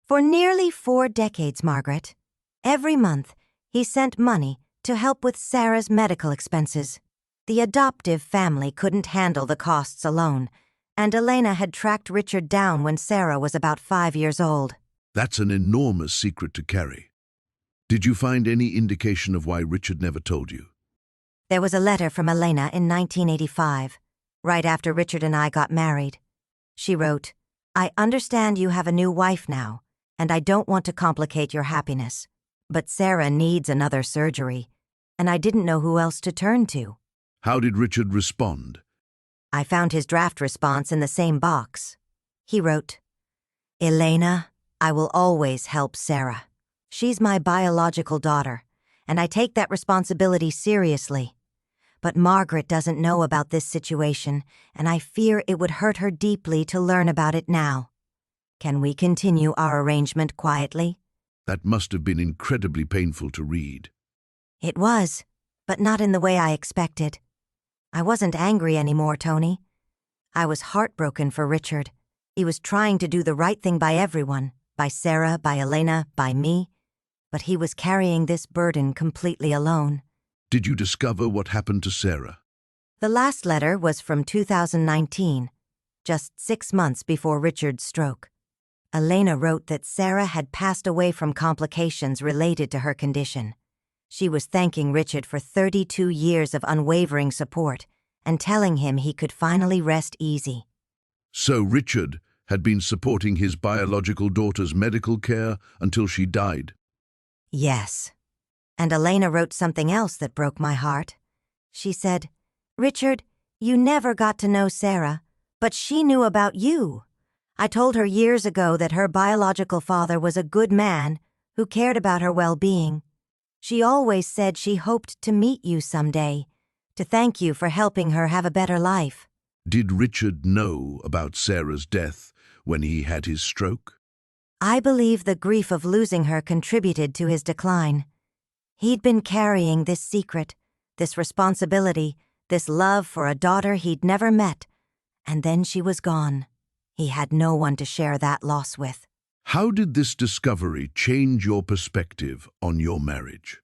For nearly 4 decades, Margaret. Every month, he sent money to help with Sarah's medical expenses. The adoptive family couldn't handle the costs alone, and Elena had tracked Richard down when Sarah was about 5 years old. That's an enormous secret to carry. Did you find any indication of why Richard never told you? There was a letter from Elena in 1985, right after Richard and I got married. She wrote, "I understand you have a new wife now, and I don't want to complicate your happiness, but Sarah needs another surgery, and I didn't know who else to turn to." How did Richard respond? I found his draft response in the same box. He wrote, "Elena, I will always help Sarah. She's my biological daughter, and I take that responsibility seriously. But Margaret doesn't know about this situation, and I fear it would hurt her deeply to learn about it now. Can we continue our arrangement quietly?" That must have been incredibly painful to read. It was, but not in the way I expected. I wasn't angry anymore, Tony. I was heartbroken for Richard. He was trying to do the right thing by everyone, by Sarah, by Elena, by me. But he was carrying this burden completely alone. Did you discover what happened to Sarah? The last letter was from 2019, just 6 months before Richard's stroke. Elena wrote that Sarah had passed away from complications related to her condition. She was thanking Richard for 32 years of unwavering support and telling him he could finally rest easy. So Richard had been supporting his biological daughter's medical care until she died? Yes. And Elena wrote something else that broke my heart. She said, "Richard, you never got to know Sarah, but she knew about you. I told her years ago that her biological father was a good man who cared about her well-being. She always said she hoped to meet you someday, to thank you for helping her have a better life." Did Richard know about Sarah's death when he had his stroke? I believe the grief of losing her contributed to his decline. He'd been carrying this secret, this responsibility, this love for a daughter he'd never met, and then she was gone. He had no one to share that loss with. How did this discovery change your perspective on your marriage?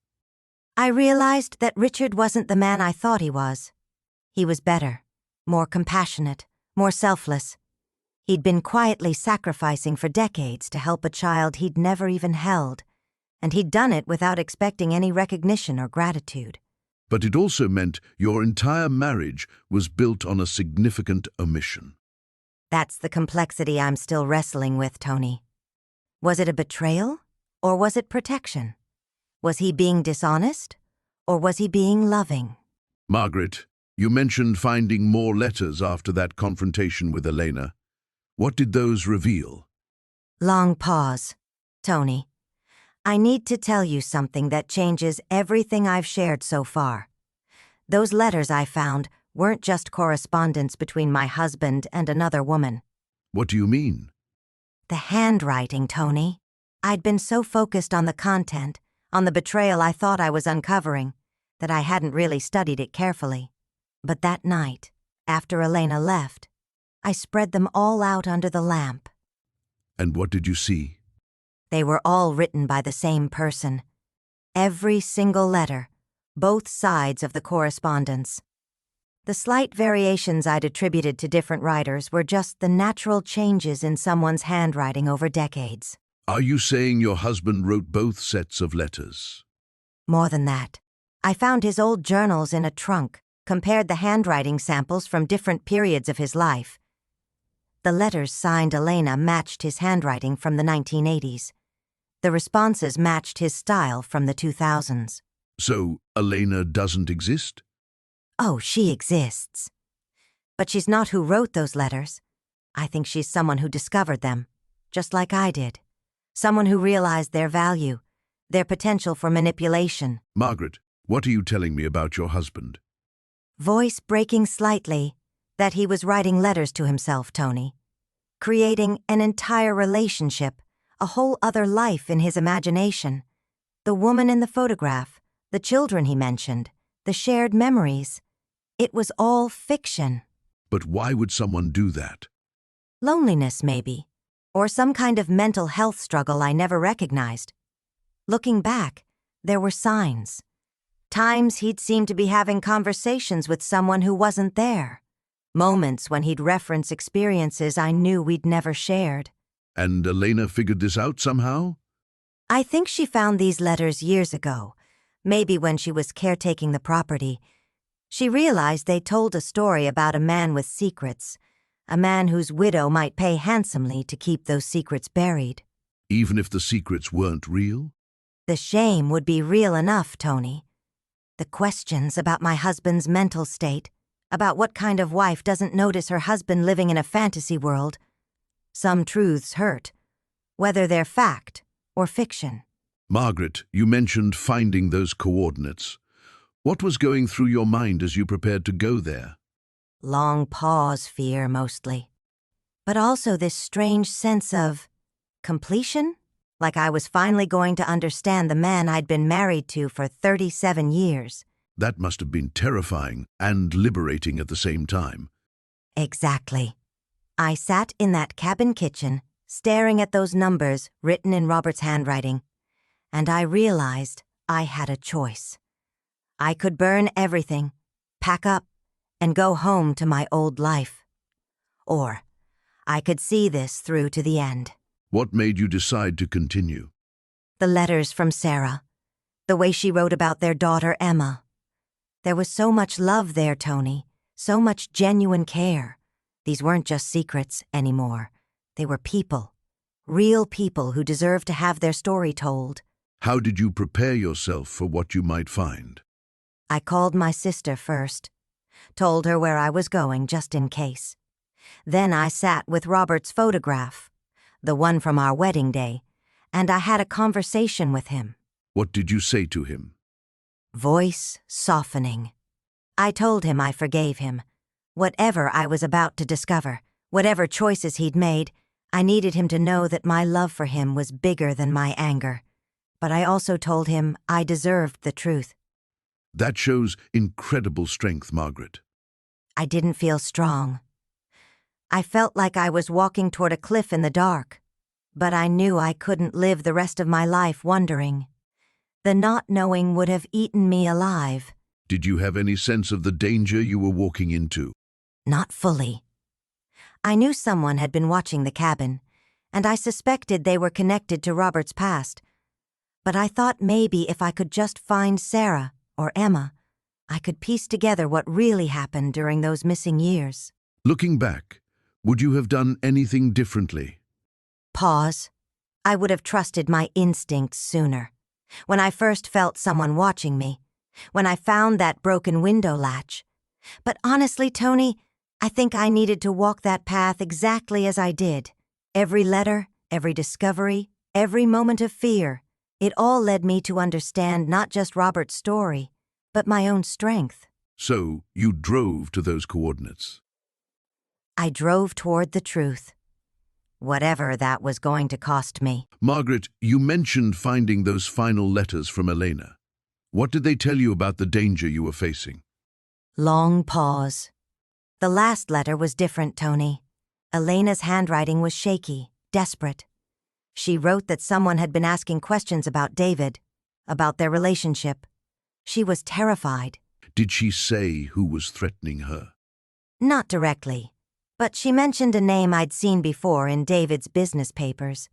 I realized that Richard wasn't the man I thought he was. He was better, more compassionate, more selfless. He'd been quietly sacrificing for decades to help a child he'd never even held, and he'd done it without expecting any recognition or gratitude. But it also meant your entire marriage was built on a significant omission. That's the complexity I'm still wrestling with, Tony. Was it a betrayal, or was it protection? Was he being dishonest, or was he being loving? Margaret, you mentioned finding more letters after that confrontation with Elena. What did those reveal? Long pause. Tony, I need to tell you something that changes everything I've shared so far. Those letters I found weren't just correspondence between my husband and another woman. What do you mean? The handwriting, Tony. I'd been so focused on the content, on the betrayal I thought I was uncovering, that I hadn't really studied it carefully. But that night, after Elena left, I spread them all out under the lamp. And what did you see? They were all written by the same person. Every single letter, both sides of the correspondence. The slight variations I'd attributed to different writers were just the natural changes in someone's handwriting over decades. Are you saying your husband wrote both sets of letters? More than that, I found his old journals in a trunk, compared the handwriting samples from different periods of his life. The letters signed Elena matched his handwriting from the 1980s. The responses matched his style from the 2000s. So, Elena doesn't exist? Oh, she exists. But she's not who wrote those letters. I think she's someone who discovered them, just like I did. Someone who realized their value, their potential for manipulation. Margaret, what are you telling me about your husband? Voice breaking slightly, that he was writing letters to himself, Tony. Creating an entire relationship, a whole other life in his imagination. The woman in the photograph, the children he mentioned, the shared memories. It was all fiction. But why would someone do that? Loneliness, maybe. Or some kind of mental health struggle I never recognized. Looking back, there were signs. Times he'd seemed to be having conversations with someone who wasn't there. Moments when he'd reference experiences I knew we'd never shared. And Elena figured this out somehow? I think she found these letters years ago, maybe when she was caretaking the property. She realized they told a story about a man with secrets, a man whose widow might pay handsomely to keep those secrets buried. Even if the secrets weren't real? The shame would be real enough, Tony. The questions about my husband's mental state, about what kind of wife doesn't notice her husband living in a fantasy world. Some truths hurt, whether they're fact or fiction. Margaret, you mentioned finding those coordinates. What was going through your mind as you prepared to go there? Long pause fear, mostly. But also this strange sense of completion? Like I was finally going to understand the man I'd been married to for 37 years. That must have been terrifying and liberating at the same time. Exactly. I sat in that cabin kitchen, staring at those numbers written in Robert's handwriting, and I realized I had a choice. I could burn everything, pack up, and go home to my old life. Or I could see this through to the end. What made you decide to continue? The letters from Sarah, the way she wrote about their daughter Emma. There was so much love there, Tony, so much genuine care. These weren't just secrets anymore. They were people, real people who deserved to have their story told. How did you prepare yourself for what you might find? I called my sister first, told her where I was going just in case. Then I sat with Robert's photograph, the one from our wedding day, and I had a conversation with him. What did you say to him? Voice softening. I told him I forgave him. Whatever I was about to discover, whatever choices he'd made, I needed him to know that my love for him was bigger than my anger. But I also told him I deserved the truth. That shows incredible strength, Margaret. I didn't feel strong. I felt like I was walking toward a cliff in the dark, but I knew I couldn't live the rest of my life wondering. The not knowing would have eaten me alive. Did you have any sense of the danger you were walking into? Not fully. I knew someone had been watching the cabin, and I suspected they were connected to Robert's past. But I thought maybe if I could just find Sarah or Emma, I could piece together what really happened during those missing years. Looking back, would you have done anything differently? Pause. I would have trusted my instincts sooner. When I first felt someone watching me, when I found that broken window latch. But honestly, Tony, I think I needed to walk that path exactly as I did. Every letter, every discovery, every moment of fear, it all led me to understand not just Robert's story, but my own strength. So, you drove to those coordinates. I drove toward the truth. whatever that was going to cost me. Margaret, you mentioned finding those final letters from Elena. What did they tell you about the danger you were facing? Long pause. The last letter was different, Tony. Elena's handwriting was shaky, desperate. She wrote that someone had been asking questions about David, about their relationship. She was terrified. Did she say who was threatening her? Not directly, but she mentioned a name I'd seen before in David's business papers.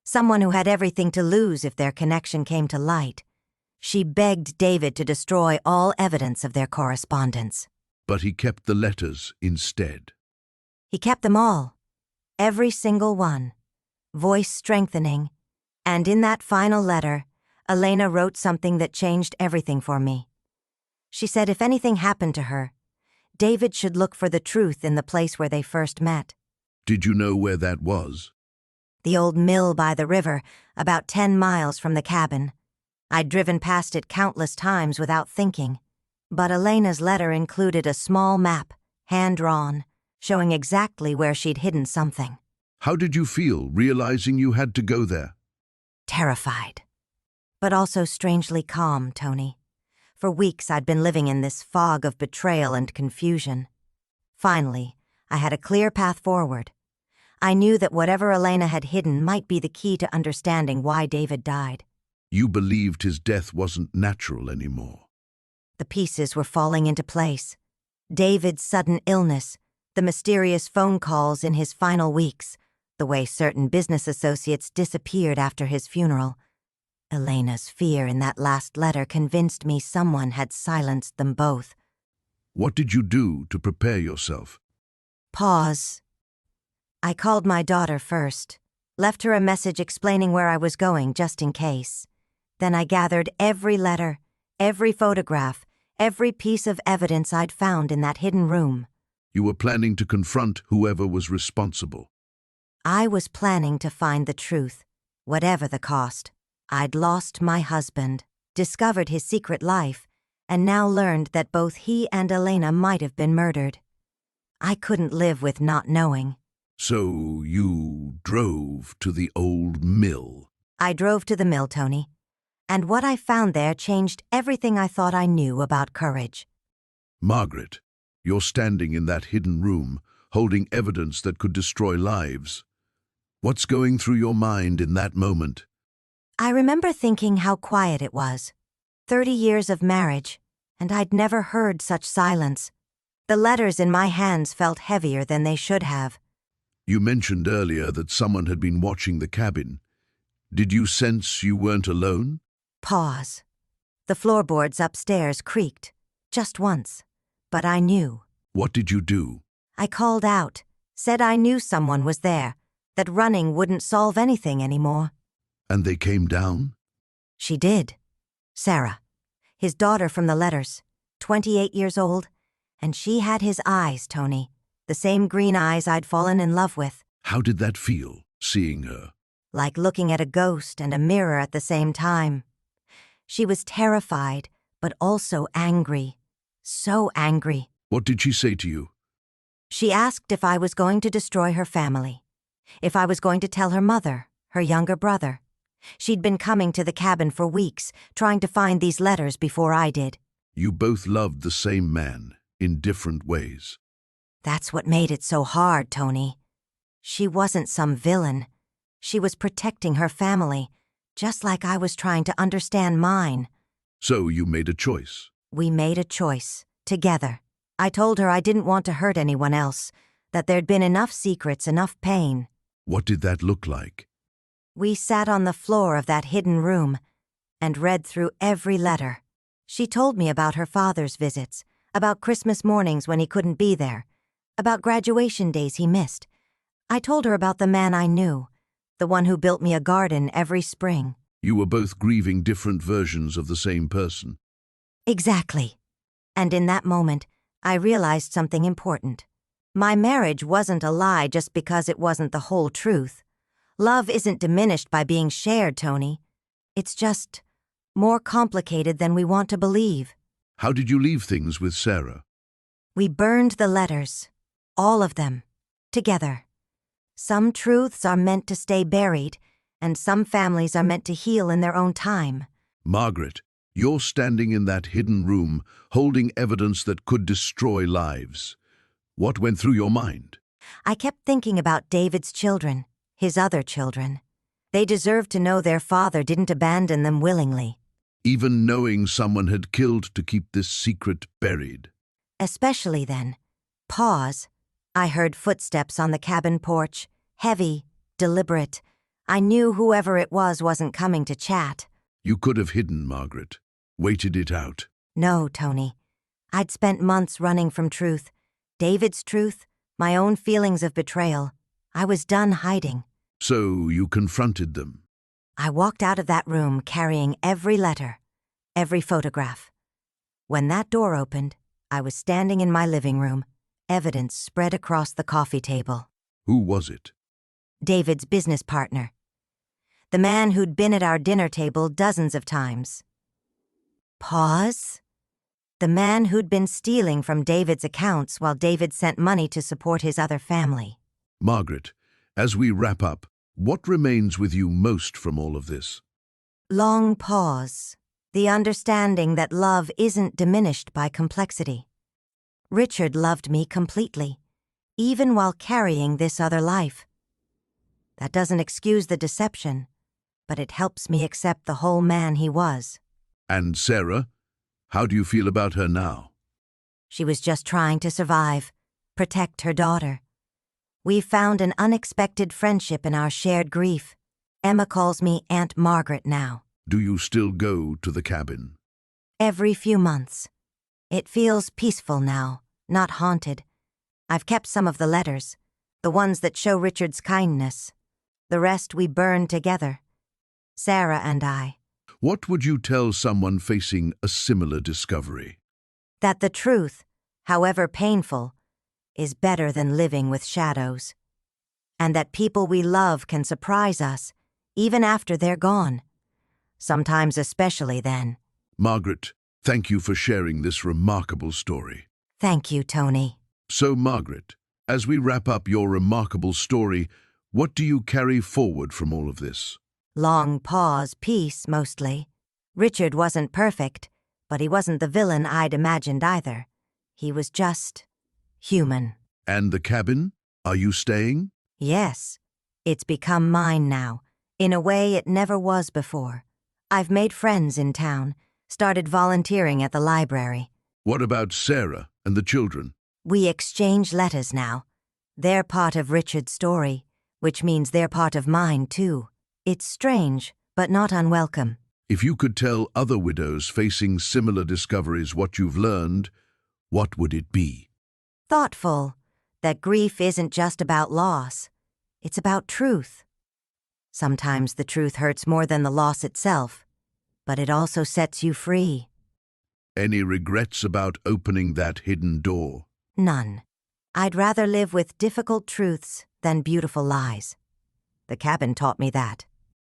Someone who had everything to lose if their connection came to light. She begged David to destroy all evidence of their correspondence. But he kept the letters instead. He kept them all, every single one, voice strengthening, and in that final letter, Elena wrote something that changed everything for me. She said if anything happened to her, David should look for the truth in the place where they first met. Did you know where that was? The old mill by the river, about 10 miles from the cabin. I'd driven past it countless times without thinking, but Elena's letter included a small map, hand-drawn, showing exactly where she'd hidden something. How did you feel, realizing you had to go there? Terrified, but also strangely calm, Tony. For weeks I'd been living in this fog of betrayal and confusion. Finally, I had a clear path forward. I knew that whatever Elena had hidden might be the key to understanding why David died. You believed his death wasn't natural anymore. The pieces were falling into place. David's sudden illness, the mysterious phone calls in his final weeks, the way certain business associates disappeared after his funeral. Elena's fear in that last letter convinced me someone had silenced them both. What did you do to prepare yourself? Pause. I called my daughter first, left her a message explaining where I was going just in case. Then I gathered every letter, every photograph, every piece of evidence I'd found in that hidden room. You were planning to confront whoever was responsible. I was planning to find the truth, whatever the cost. I'd lost my husband, discovered his secret life, and now learned that both he and Elena might have been murdered. I couldn't live with not knowing. So you drove to the old mill. I drove to the mill, Tony, and what I found there changed everything I thought I knew about courage. Margaret, you're standing in that hidden room, holding evidence that could destroy lives. What's going through your mind in that moment? I remember thinking how quiet it was. 30 years of marriage, and I'd never heard such silence. The letters in my hands felt heavier than they should have. You mentioned earlier that someone had been watching the cabin. Did you sense you weren't alone? Pause. The floorboards upstairs creaked, just once, but I knew. What did you do? I called out, said I knew someone was there, that running wouldn't solve anything anymore. And they came down? She did. Sarah, his daughter from the letters, 28 years old, and she had his eyes, Tony, the same green eyes I'd fallen in love with. How did that feel, seeing her? Like looking at a ghost and a mirror at the same time. She was terrified, but also angry. So angry. What did she say to you? She asked if I was going to destroy her family, if I was going to tell her mother, her younger brother. She'd been coming to the cabin for weeks, trying to find these letters before I did. You both loved the same man, in different ways. That's what made it so hard, Tony. She wasn't some villain. She was protecting her family, just like I was trying to understand mine. So you made a choice. We made a choice, together. I told her I didn't want to hurt anyone else, that there'd been enough secrets, enough pain. What did that look like? We sat on the floor of that hidden room and read through every letter. She told me about her father's visits, about Christmas mornings when he couldn't be there, about graduation days he missed. I told her about the man I knew, the one who built me a garden every spring. You were both grieving different versions of the same person. Exactly. And in that moment, I realized something important. My marriage wasn't a lie just because it wasn't the whole truth. Love isn't diminished by being shared, Tony. It's just more complicated than we want to believe. How did you leave things with Sarah? We burned the letters, all of them, together. Some truths are meant to stay buried, and some families are meant to heal in their own time. Margaret, you're standing in that hidden room, holding evidence that could destroy lives. What went through your mind? I kept thinking about David's children, his other children. They deserved to know their father didn't abandon them willingly. Even knowing someone had killed to keep this secret buried. Especially then. Pause. I heard footsteps on the cabin porch, heavy, deliberate. I knew whoever it was wasn't coming to chat. You could have hidden, Margaret. Waited it out. No, Tony. I'd spent months running from truth. David's truth, my own feelings of betrayal. I was done hiding. So you confronted them. I walked out of that room carrying every letter, every photograph. When that door opened, I was standing in my living room, evidence spread across the coffee table. Who was it? David's business partner. The man who'd been at our dinner table dozens of times. Pause. The man who'd been stealing from David's accounts while David sent money to support his other family. Margaret, as we wrap up, what remains with you most from all of this? Long pause. The understanding that love isn't diminished by complexity. Richard loved me completely, even while carrying this other life. That doesn't excuse the deception, but it helps me accept the whole man he was. And Sarah? How do you feel about her now? She was just trying to survive, protect her daughter. We found an unexpected friendship in our shared grief. Emma calls me Aunt Margaret now. Do you still go to the cabin? Every few months. It feels peaceful now, not haunted. I've kept some of the letters, the ones that show Richard's kindness. The rest we burned together. Sarah and I. What would you tell someone facing a similar discovery? That the truth, however painful, is better than living with shadows. And that people we love can surprise us, even after they're gone. Sometimes especially then. Margaret, thank you for sharing this remarkable story. Thank you, Tony. So, Margaret, as we wrap up your remarkable story, what do you carry forward from all of this? Long pause, peace, mostly. Richard wasn't perfect, but he wasn't the villain I'd imagined either. He was just human. And the cabin? Are you staying? Yes. It's become mine now, in a way it never was before. I've made friends in town, started volunteering at the library. What about Sarah and the children? We exchange letters now. They're part of Richard's story, which means they're part of mine, too. It's strange, but not unwelcome. If you could tell other widows facing similar discoveries what you've learned, what would it be? Thoughtful, that grief isn't just about loss. It's about truth. Sometimes the truth hurts more than the loss itself, but it also sets you free. Any regrets about opening that hidden door? None. I'd rather live with difficult truths than beautiful lies. The cabin taught me that.